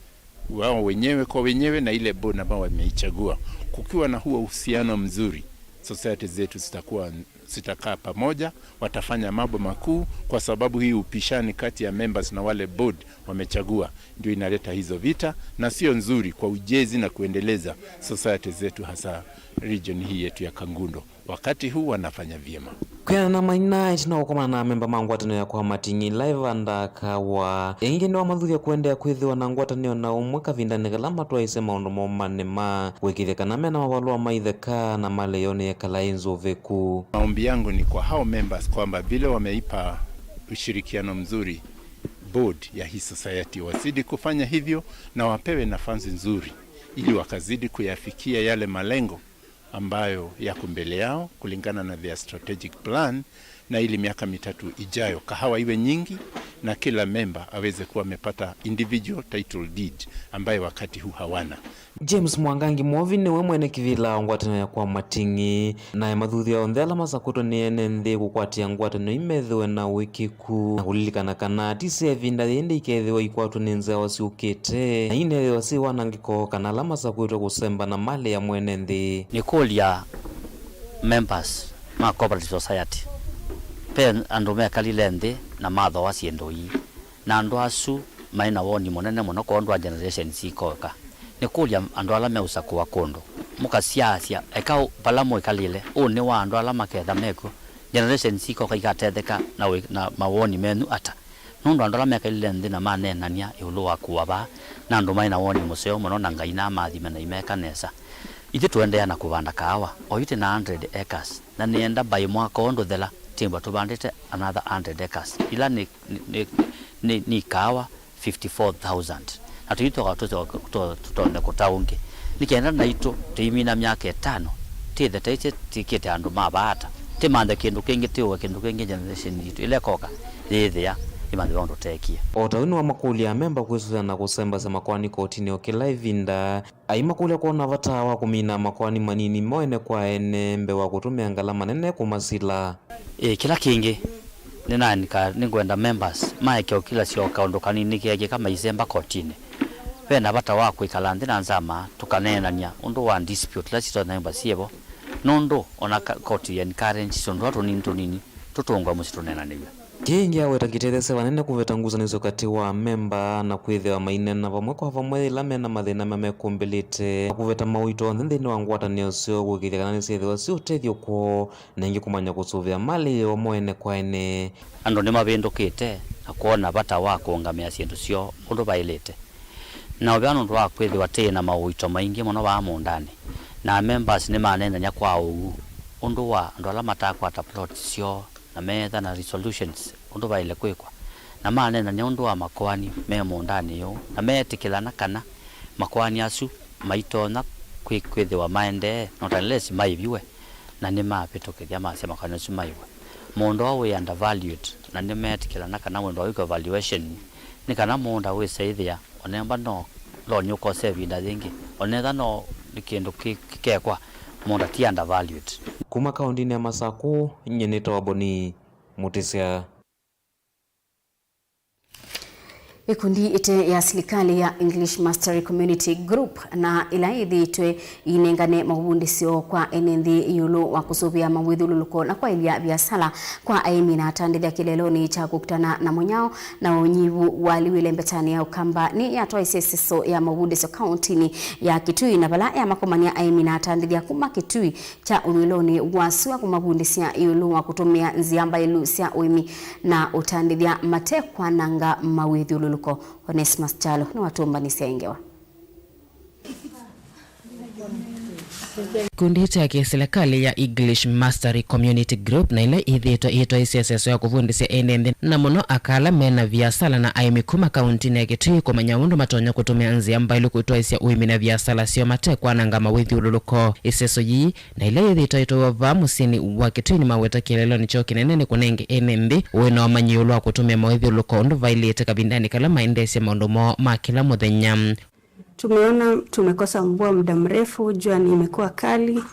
wao wenyewe kwa wenyewe na ile board ambao wameichagua. Kukiwa na huo uhusiano mzuri, society zetu zitakaa pamoja, watafanya mambo makuu, kwa sababu hii upishani kati ya members na wale board wamechagua ndio inaleta hizo vita na sio nzuri kwa ujezi na kuendeleza society zetu, hasa region hii yetu ya Kangundo. Wakati huu wanafanya vyema. Kwa na Maina itina ukoma na memba mangwatanio ya kwa matingi live andaka wa ingi ni wa mathuthi ya kuendea kwithiwa na ngwatanio na umwe kavindani kala matwa ise maundu momane ma wikitheka na mena mabalua maitheka na maleyoni ya kala inzo veku. Maombi yangu ni kwa hao members kwamba vile wameipa ushirikiano mzuri board ya hii society wazidi kufanya hivyo na wapewe nafasi nzuri ili wakazidi kuyafikia yale malengo ambayo yako mbele yao kulingana na their strategic plan, na ili miaka 3 ijayo kahawa iwe nyingi na kila member aweze kuwa amepata individual title deed ambaye wakati huu hawana. James Mwangangi Movi ni we mwene kivila ngwatano ya kwa matingi na mathuthi ya ondela masakuto ni enende kukwatia ngwatano imethwe na wikiku na kulilikana kana tise vinda yende ikethiwa ikwatu ninze wasiukite na ine wasi wanangiko kana la masakuto kusemba na mali ya mwene nthi ni kulia members ma cooperative society pe andu mekalile nthi na matho wasiendo yi na andu asu maina woni monene muno ko andu a generation sikoka ni kulia andu ala meusa kwa kondo mukasiasia eka pala moikalile one wa andu ala maketha meko generation sikoka igatetheka na mawoni menu ata nundu andu ala mekalile nthi na manenania iulu wa kuwa na andu maina woni museo muno na ngai na mathime na imeka nesa ithe tuendea na kuvanda kahawa o ite na 100 acres na nienda by mwaka ondo thela timba tubandite another 100 acres ila ni kahawa 54,000 na tuitoka tutonde kutaungi nikienda na ito tuimina miaka 5 tithe taite tikite andu mabata timanda kindu kingi tiwe kindu kingi generation yitu ile koka thithia imande bondo tekia otawini wa makuli ya memba kwesuza na kusemba se makwani kotini okila ivinda ai makuli kuona vatawa kumina makwani manini moene kwa ene mbe wa kutumia ngalama nene kumasila kila kingi ningwenda members maeke okila sio kaundo kanini kege kama izemba kotini wena vatawa kuikala nthi na nzama tukanenania undu wa dispute la sito na siebo nondo ona koti ya encourage sondo watu nini tutungwa musitunena niwe kingi aweta kitethese wanene kuvetanguza nizo kati wa memba na kwithia mainena vamwe kwa vamwe ila mena mathina mamekumbilite kuveta mawito nthini wa ngwatanio sio gukithia kana nisethwa sio utethio ko na ingi kumanya kusuvia mali o mwene kwa ene andu ni mavindukite na kuona vata wa kuungamia sindu sio undu bailite na obiano ndo wa kwithia tena mawito maingi muno wa mundani na members ni manenanya kwa undu wa ndo ala matakwa ta plot sio na metha na resolutions undu baile kwikwa na manena ni undu wa makwani memo ndani yo na metikilana kana makwani asu maitona kwithwa maende not unless maiviwe na ni mapitokithia masema kana su maiwe mundu awe undervalued na ni metikilana kana mundu wa evaluation ni kana mundu we saithia onemba no lo nyuko sevinda thingi onetha no nikindu kikekwa mundu ti undervalued kuma kaundini ya Masaku nyeneta waboni mutisia ikundi ite ya serikali ya English Mastery Community Group na ilaithi itwe inengane mabundisio kwa enenthi yulu wa kusuvia mawithululuko na kwa ilia biasala kwa aimi na atandithia kileloni cha kukutana na mwenyao na unyivu waliwile mbetani ya ukamba ni yatoa iseseso ya mabundisio kauntini ya Kitui na bala ya makomania aimi na atandithia kuma Kitui cha unwiloni wasua kumabundisia yulu wa kutumia nziamba ilu sia uimi na utandithia matekwa nanga mawithululuko Onesmus Chalo ni watumba nisiaingewa. Kundi ya serikali ya English Mastery Community Group na ile ithitwa iseseso ya kuvundisia enende na muno akala mena biasala na aimi kuma kauntini ya Kitui kumanya undu matonya kutumia nziamba ilu kutoisia uimi na biasala sio matekwa nanga mawithululuko iseso yi na ile ithitwa va musini wa Kitui ni maweta kileloni cho kinenene kunenge enende wena wamanyiulu wa kutumia mawithululuko undu vailite kabindani kala maendesya maundumo makila muthenya. Tumeona tumekosa mvua muda mrefu, jua ni imekuwa kali,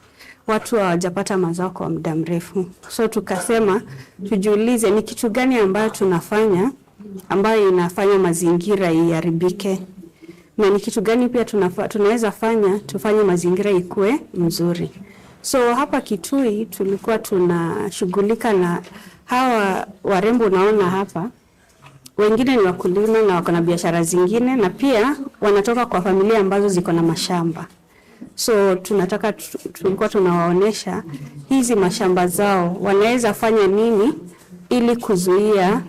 watu hawajapata mazao kwa muda mrefu. So tukasema tujiulize ni kitu gani ambayo tunafanya ambayo inafanya mazingira iharibike. Na ni kitu gani pia tunaweza fanya tufanye mazingira ikue mzuri. So hapa Kitui tulikuwa tunashughulika na hawa warembo unaona hapa. Wengine ni wakulima na wako na biashara zingine na pia wanatoka kwa familia ambazo ziko na mashamba. So tulikuwa tunawaonesha hizi mashamba zao wanaweza fanya nini ili kuzuia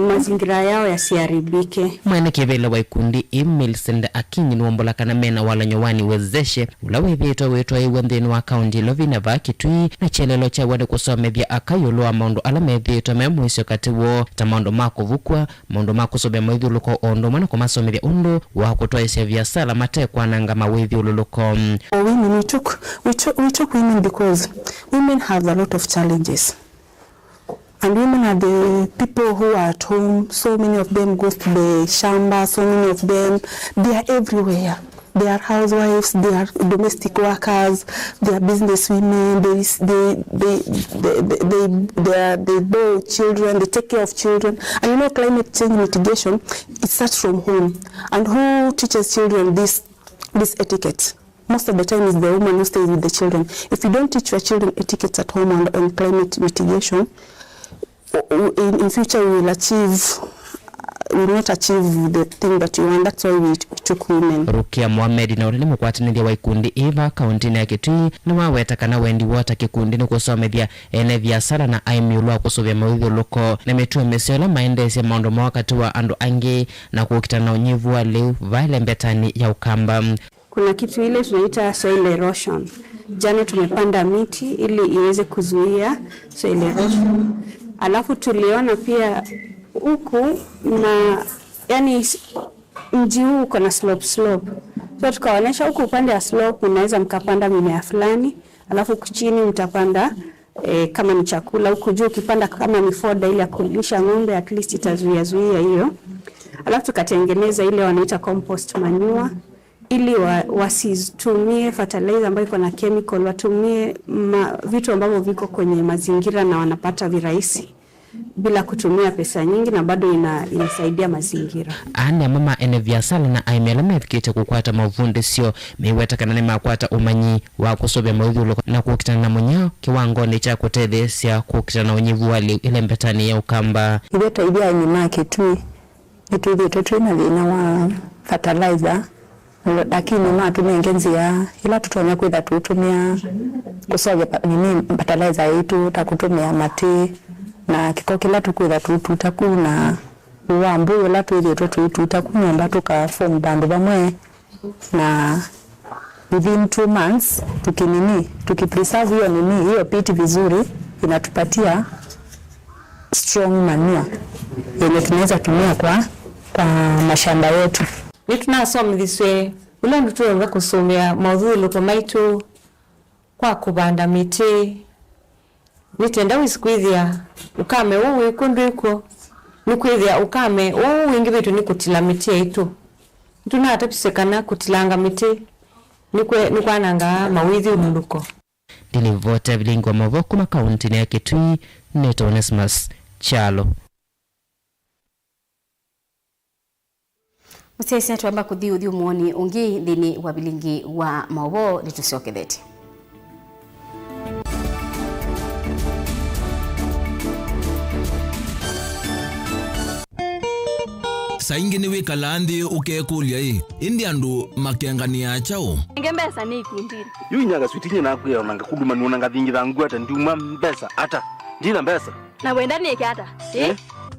mazingira yao yasiharibike. Mwana kivela wa ikundi Milsenda Akinyi nuombola kana mena wala nyowani wezeshe ulawe wetu iwendeni wa kaundi lovina va Kitui na chelelo cha wade kusome vya akayolo maundu ala methito memwisyo katiwo ta maundu makuvukwa maundu makusobe mwithuluko ondo mwana kumasome vya undu wa kutoesya vya sala matekwa nanga mawithuluko. We took women because women have a lot of challenges. And women are the people who are at home. So many of them go to the shamba, so many of them, they are everywhere. They are housewives, they are domestic workers, they are business women, they bear children, they take care of children. And you know, climate change mitigation, it starts from home. And who teaches children this etiquette? Most of the time is the woman who stays with the children. If you don't teach your children etiquette at home on climate mitigation, in future we will not achieve the thing that you want. That's why we took women. Rukia Mohamed na ulele mkwatinidia wa ikundi Eva kaunti ya Kitui na waweta kana wendi wata kikundi ni kusomethia ene biashara na aimiulwa kusovya maudhi loko na metuwa mesiola maendesi ya maondo wakati wa andu ange na kukitana unyevu wa leo vile mbetani ya Ukamba. Kuna kitu ile tunaita soil erosion. Jana tumepanda miti ili iweze kuzuia soil erosion. Alafu tuliona pia huku na yani mji huu uko na slope. So tukaonyesha huku upande wa slope unaweza mkapanda mimea fulani, alafu chini mtapanda kama ni chakula, huku juu ukipanda kama ni foda ile ya kulisha ng'ombe, at least itazuia hiyo. Alafu tukatengeneza ile wanaita compost manure ili wasitumie fertilizer ambayo iko na chemical, watumie vitu ambavyo viko kwenye mazingira na wanapata virahisi bila kutumia pesa nyingi na bado inasaidia mazingira. Ana mama ene biashara na aimela methikite kukwata mavundi sio meiweta kana makwata umanyi wa kusobya maudhulo na kukitana munyao kiwango ni cha kutethesia kukitana unyevu wali ile mbetani ya Ukamba. Ibeta ibya ni market tu na vina wa fertilizer, lakini MAKENZI ila tutonya kwenda tutumia kusobya nini fertilizer yetu takutumia mati na kiko kila tukwira tutakuna uambu la twili tutakuna mba form bandu bamwe na within 2 months tukipreserve hiyo piti vizuri inatupatia strong manure yenye tunaweza tumia kwa mashamba yetu. Nitunasoma thiswe ule ndutuweza kusomea maudhui maitu kwa kubanda miti nitenda wisikuithia ukame uwe kundu iko nikwithia ukame uwe ingi bitu nikutila miti yetu tunatapisekana kutilanga miti nikwananga mawithi umunuko. Dilivota Vilingi wa Mauvoo kuma kaunti ya Kitui Neto Onesmus Chalo. Msesi atuamba kuthiuthi umuoni ungi thini wa Vilingi wa Mauvoo litusioketheti. Saingine wikalandi ukekulia indi andu makengania chao ngembesa ni ikundiri yu nyaga switinye nakuya onanga kuduma ni onanga thingi thangu ata nduma mbesa ata ndina mbesa na wenda ni kata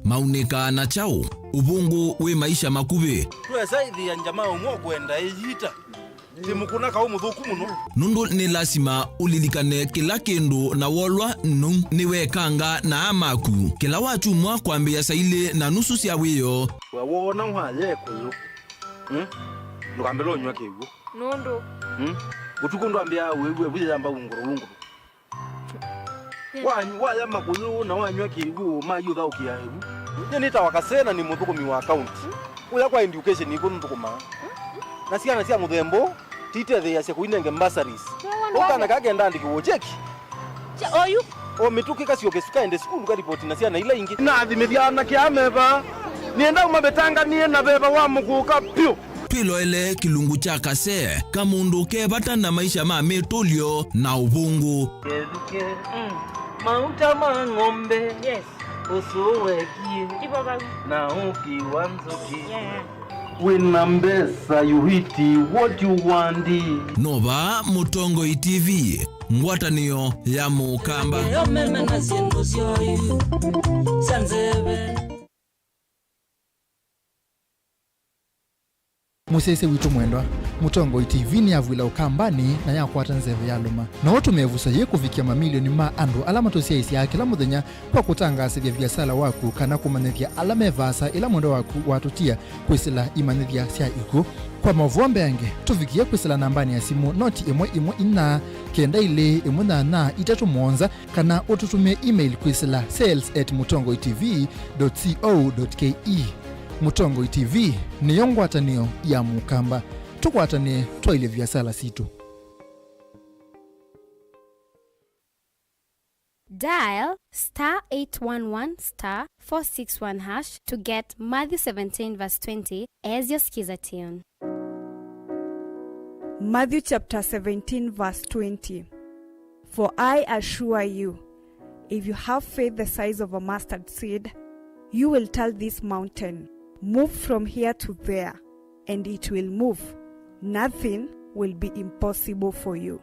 maunika na chao ubungu we maisha makube twesa ithi ya njama umwe kwenda iyita timukuna ka umuthuku muno nundu ni lasima ulilikane kila kindu na wolwa niwe kanga na amaku kila wachumwa kwambia saile na nusu sia wiyo wona ngwaye kuyo ndukambelo nywa kigo nundu utuko ndambia wewe buyamba ungurungu wanya makuyo na wanywa kigo mayutha ukiahebu nita wakasena ni muthuko mi wa account uya kwa education iko ndukuma na sia muthembo tite the ya kuinenge bursaries ukana kagenda ndiko cheki oyu o mituki kasioke sukaende school ka report na sia na ile ingi na thimithana kiameva nienda umabetanga nie na beba wa muguka pio pilo ele kilungu cha kase kamundu kebata na maisha ma metolio na ubungu keduke mauta mangombe yes usuwekie na ukiwanzoki Winambesa yuhiti what you want Nova Mutongo TV ngwatanio ya Mukamba yo meme na siendo sio sanzebe musese witu mwendwa Mutongo TV ni avwila ukambani na yakwata nzeve ya luma na watu mevusa ye kufikia mamilioni ma andu alama tosia isi ya kila muthenya kwa kutangasa vya biasala waku kana kumanethia alame vasa ila mwendo waku watutia kwisila imanethia sia iku kwa Mauvoo mbenge tufikia kwisila nambani ya simu noti imwe ina kenda ile na itatu monza kana ututumie email kwisila sales@mutongoitv.co.ke. Mutongo TV ni yongwatanio ya mukamba tukwatanie twaile biasala situ. Dial *811*461# to get Matthew 17 verse 20 as your skiza tune. Matthew chapter 17 verse 20. For I assure you, if you have faith the size of a mustard seed, you will tell this mountain, move from here to there, and it will move. Nothing will be impossible for you.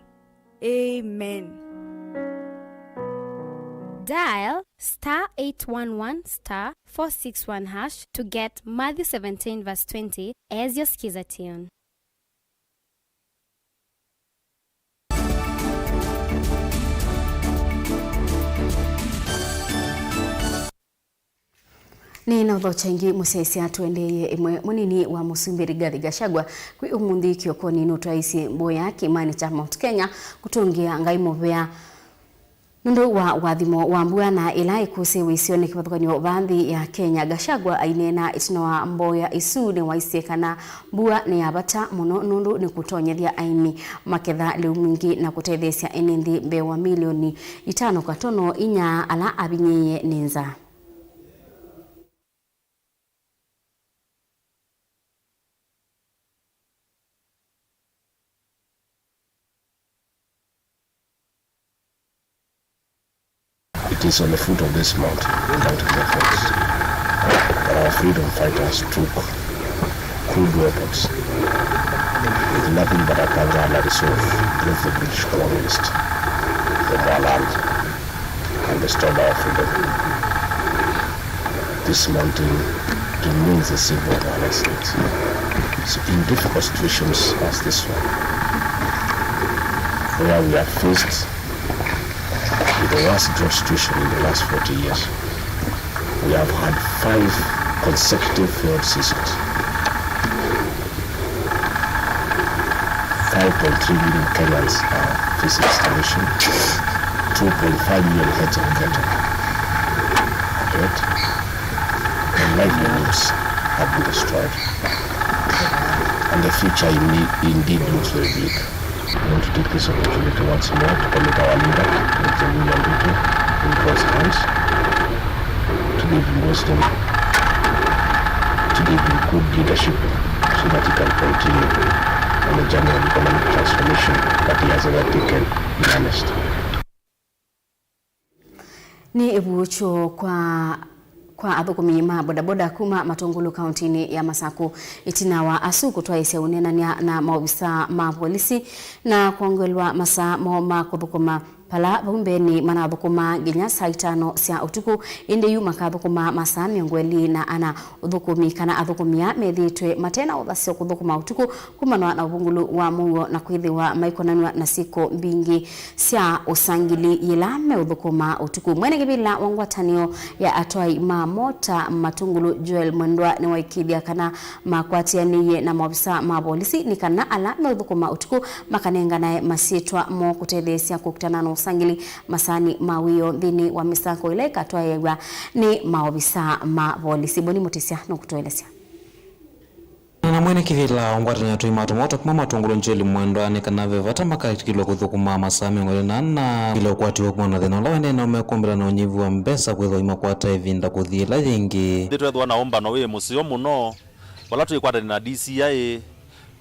Amen. Dial *811*461# to get Matthew 17 verse 20 as your skiza tune. Ni na utho changi musesi atuendeye imwe munini wa Musumbiri Rigathi Gachagua kwi umundi kiokoni nutwaisi mboya kimani cha Mount Kenya kutungia ngai movea nundu wa wathimo wa mbua na ila ikuse wisione kibathukanio bandhi ya Kenya. Gachagua ainena itino wa mboya isu ni waise kana mbua ni abata muno nundu ni kutonyethia aimi maketha liu mingi na kutethesia enindi mbewa milioni 5 inya ala abinyiye ninza. It is on the foot of this mountain, Mount Kenya, that our freedom fighters took crude weapons with nothing but a Tanzania resolve, drove the British colonialists from our land and restored our freedom. This mountain remains a symbol of our lessons. So in difficult situations as this one, where we are faced with the worst drought situation in the last 40 years. We have had 5 consecutive failed seasons. 5.3 million Kenyans are facing starvation. 2.5 million heads of cattle are dead. And livelihoods have been destroyed. And the future indeed looks very bleak. I want to take this opportunity once more to commit our leader, Mr. William Ruto, in God's hands, to give him wisdom, to give him good leadership, so that he can continue on the journey of economic transformation that he has undertaken in earnest. Ni ebucho kwa athukumi ma bodaboda kuma Matungulu kauntini ya Masaku itina wa asu kutwaisia unenania na maofisa ma polisi na kuongelwa masa ma kuthukuma pala bumbeni mana thukuma ginya saa 5 cia utuku inde yu makathukuma masa miongweli na ana uthukumi kana athukumia methitwe matena uthasio kuthukuma utuku kumanwa na ubungulu wa muo na kwithiwa maikonanwa na siko mbingi cia usangili yilame uthukuma utuku. Mwene gibila wangwatanio ya atwai ma mota Matungulu Joel Mwendwa ni waikithia kana makwatianiye na maofisa ma polisi ni kana alame uthukuma utuku makanenga nae masitwa mo kutethesia kukutana na usangili masani mawio dhini wa misako ile katwaegwa ni maofisa ma polisi. Boni mutisia no kutoelezea na mwene kivila ongwatanya tuimatu moto kuma Matungulu Joel Mwendwa ni kanave vata makatikilo kuthukuma masami ngole na ilo kwatiwa kuona thina lawene na umekombela na unyivu wa mbesa kwitho imakwata evinda kuthila yingi nditwethwa na omba no we musio muno wala tuikwata na DCI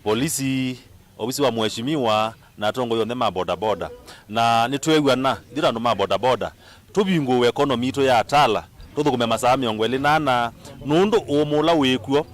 polisi obisi wa mheshimiwa na tongo yone ma boda na nitwegwa na ndira no ma boda tubingo economy to ya atala tuthukume masami ongweli nana nundu umula wekuo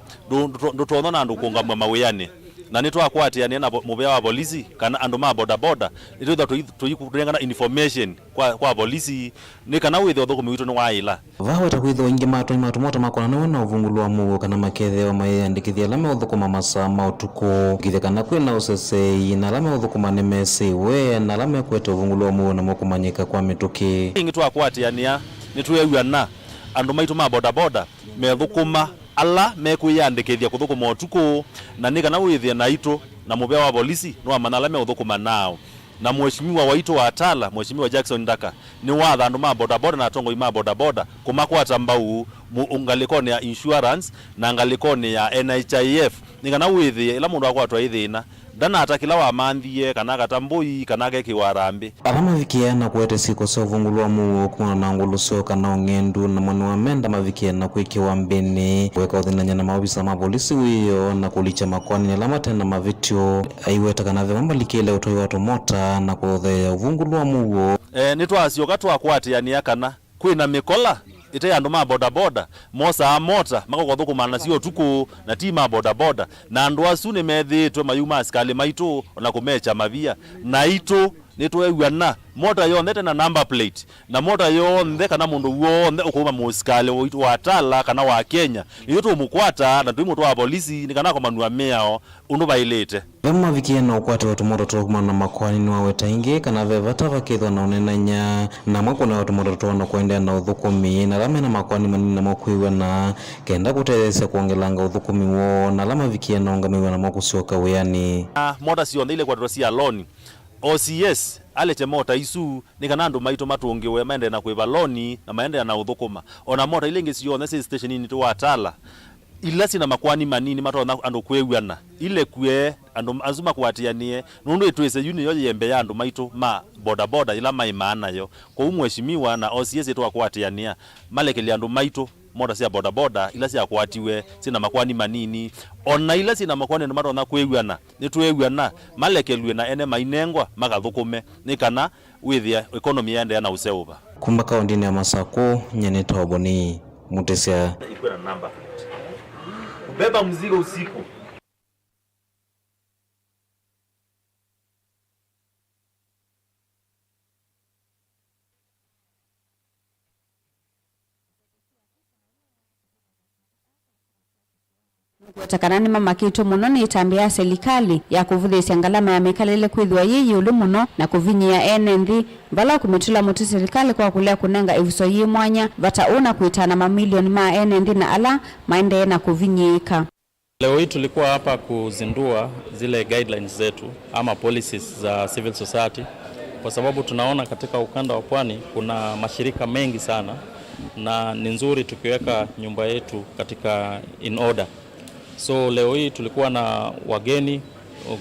ndutona na ndukungamwa mawiyani na nitwakwatiania na mubea wa polisi kana andu ma boda boda nitwitha tuikurenga information kwa polisi ni kana withe uthukumi witu ni waila vaweta kwithwa ingi matoni matumota makona nawe na uvungulu wa Mauvoo kana maketheo mayandikithia lame uthukuma masaa ma utuku ngithe kana kwina usesei na lame uthukuma ni mesiwe na lame kweta uvungulu wa Mauvoo na mokumanyika kwa mituki ingi twakwatiania nitwewiana andu maitu ma boda boda methukuma ala mekwiyandikithia kuthukuma utuku na ni kana withia na ito na mubea wa polisi no manala me uthukuma nao na mheshimiwa waito wa Atala mheshimiwa Jackson Ndaka ni watha andu ma boda boda na tongo ima boda boda kumakwata mbau ungalikone ya insurance na ngalikone ya NHIF ni kana withia ila mundu akwatwa ithina dana atakila wa mandhie kana katambui kana geki warambi alama vikiana kwete siko so vungulu wa Mauvoo kuna na ngulu so kana ngendu na mwana wa menda mavikiana kwikiwa mbeni weka uthinanya na maofisa ma polisi wiyo na kulicha Makueni alama tena mavitio aiweta kana ve mambalikile utoi watu mota na kuthea vungulu wa Mauvoo nitwasio katwa kwatiania kana kwina mikola ite andu ma boda boda mosa mota makothukuma sio tuku na tima boda boda na andu asu ni methitwe mayuma askali maitu na kumecha mavia na itu nitwewiana mota yonthe na number plate na mota yonthe kana mundu wonthe ukuma muskali wa Atala kana wa Kenya itu mukwata na twimu twa polisi ni kana komanua meao undu bailete vema vikiana ukwate watu moto tokuma na Makueni ni waweta ingi kana vevata vakithwa na unenanya na mwakuna watu moto tuwana kuendea na uthukumi na lame na Makueni manini na mwakuiwe na kenda kutelesa kuongelanga uthukumi wo na lama vikiana ungamiwe na mwakusioka weyani mota sionde ile kwa drosia loni OCS alete mota isu ni kana andu maitu matungiwe maende na kwiva loni na maende na uthukuma ona mota ile ngisione si station ni tu Atala ila sina Makueni manini matona andu kwewiana ile kwe andu azuma kwatianie nundu itwese yuni yo yembe ya andu maitu ma boda boda ila maimana yo kwa mheshimiwa na OCS tu akwatiania malekeli andu maitu moda sia boda boda ila sia kwatiwe sina Makueni manini ona ila sina Makueni no matona kwewiana nitwewiana malekelwe na ene mainengwa magathukume ni kana withia economy yende na useuva kumba kaundini ya Masako nyene toboni mutesia iko na namba beba mzigo usiku takanani mama kitu muno ni tambia serikali ya kuvudhisya ngalama ya mikalile kwithwa yiyi ulu muno na kuvinyia NND vala kumitula muti serikali kwa kulea kunenga ivuso yi mwanya vatauna kuitana mamilioni ma NND na ala maende na kuvinyika. Leo hii tulikuwa hapa kuzindua zile guidelines zetu ama policies za civil society kwa sababu tunaona katika ukanda wa Pwani kuna mashirika mengi sana na ni nzuri tukiweka nyumba yetu katika in order. So leo hii tulikuwa na wageni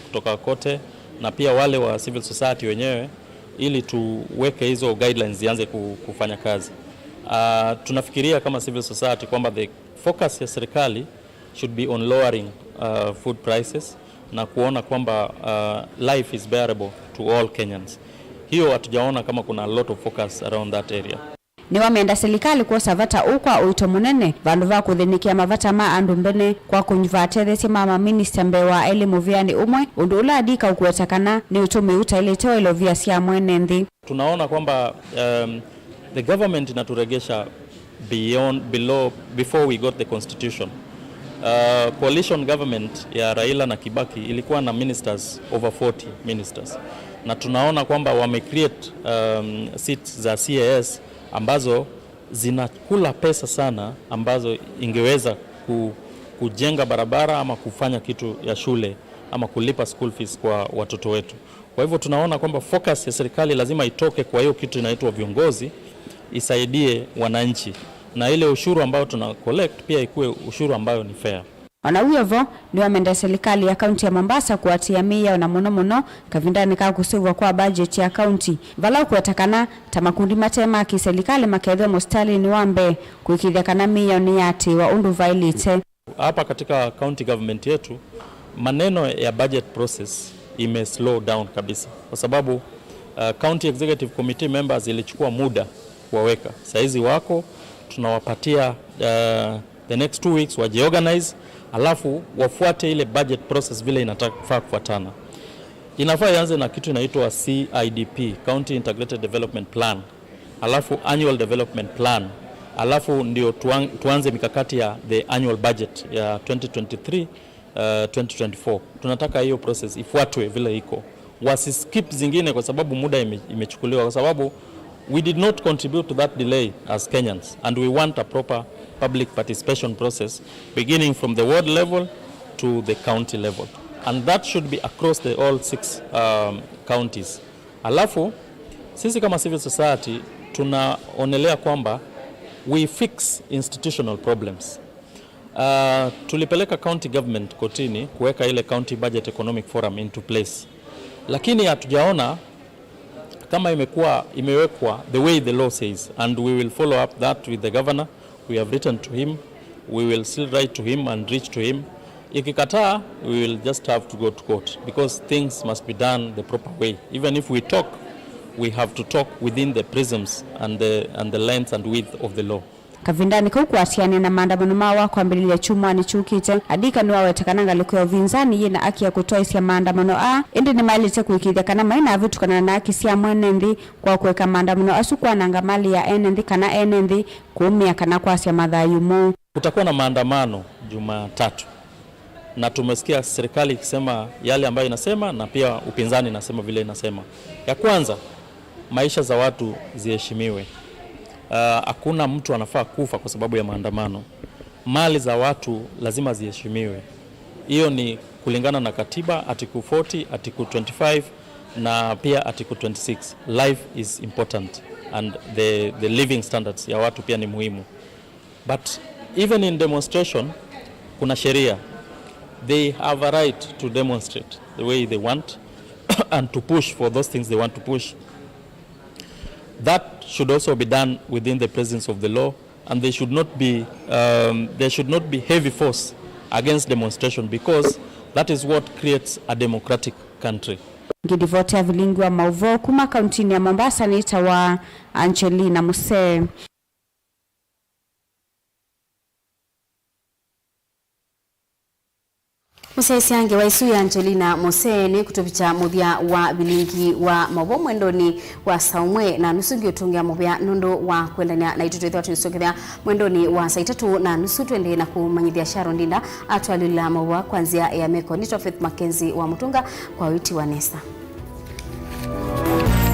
kutoka kote na pia wale wa civil society wenyewe ili tuweke hizo guidelines zianze kufanya kazi. Tunafikiria kama civil society kwamba the focus ya serikali should be on lowering food prices na kuona kwamba life is bearable to all Kenyans. Hiyo hatujaona kama kuna a lot of focus around that area. Ni wameenda serikali kuosa vata ukwa uito munene vandu va kuthinikia mavata ma andu mbene kwa kunyivatethesya mama minister mbewa elimu viani umwe undu ula adika ukuetakana ni utumi uta ile toilo vya sia mwene nthi. Tunaona kwamba the government inaturegesha before we got the constitution. Coalition government ya Raila na Kibaki ilikuwa na ministers over 40 ministers na tunaona kwamba wame create seats za CAS ambazo zinakula pesa sana ambazo ingeweza kujenga barabara ama kufanya kitu ya shule ama kulipa school fees kwa watoto wetu. Kwa hivyo tunaona kwamba focus ya serikali lazima itoke kwa hiyo kitu inaitwa viongozi isaidie wananchi na ile ushuru ambao tuna collect pia ikuwe ushuru ambayo ni fair. Wanauyevo ni wameenda serikali ya kaunti ya Mombasa kuatia mia na muno kavindani ka kusuvwa kwa budget ya kaunti vala kuetakana tamakundi matema ki serikali makethwe mostali ni wambe kuikithia kana mia ni yati wa undu vailite. Hapa katika county government yetu maneno ya budget process ime slow down kabisa kwa sababu county executive committee members ilichukua muda kuwaweka. Saizi wako tunawapatia the next 2 weeks wajiorganize alafu wafuate ile budget process vile inafaa kufuatana. Inafaa ianze na kitu inaitwa CIDP, County Integrated Development Plan, alafu Annual Development Plan, alafu ndio tuanze mikakati ya the annual budget ya 2023-2024. Tunataka hiyo process ifuatwe vile iko. Wasiskip zingine kwa sababu muda imechukuliwa, kwa sababu we did not contribute to that delay as Kenyans, and we want a proper public participation process beginning from the ward level to the county level, and that should be across the all 6 counties. Alafu sisi kama civil society tunaonelea kwamba we fix institutional problems. Tulipeleka county government kotini kuweka ile county budget economic forum into place, lakini hatujaona kama imewekwa the way the law says, and we will follow up that with the governor. We have written to him, we will still write to him and reach to him. Ikikataa, we will just have to go to court, because things must be done the proper way. Even if we talk, we have to talk within the prisms and the length and width of the law. Kavindani kukwatiana na maandamano mawa kwambililia chumwani chukite adika niwa wetekananga likuwa vinzani yena aki ya kutoa isi ya maandamano indi ni maili te kuikithia kana maina avitu kana na aki siya mwenendi kwa kuweka maandamano asukua nanga mali ya enendi kana enendi kuumia kana kwa siya madhayumu. Kutakuwa na maandamano Jumatatu, na tumesikia serikali ikisema yale ambayo inasema, na pia upinzani inasema vile inasema. Ya kwanza, maisha za watu ziheshimiwe. Hakuna mtu anafaa kufa kwa sababu ya maandamano. Mali za watu lazima ziheshimiwe. Hiyo ni kulingana na katiba, article 40, article 25 na pia article 26. Life is important and the living standards ya watu pia ni muhimu. But even in demonstration kuna sheria. They have a right to demonstrate the way they want and to push for those things they want to push. That should also be done within the presence of the law, and there should not be heavy force against demonstration, because that is what creates a democratic country. Ngidivoti ya Vilingi wa Mauvoo kuma kauntini ya Mombasa ni itawa Angelina Muse. Musaisi yange waisu ya Angelina Moseni kutupicha muthia wa Vilingi wa Mauvoo mwendoni wa saumwe na nusu ngiotungia muvya nondo wa kwendania na itutuithwa tunisokithia mwendoni wa saa 3:30 twende na kumanyithia Sharon Ndinda atwalila Mauvoo kwanzia ya meko. Nitwa Faith MAKENZI wa Mutunga kwa witi wa Nesa.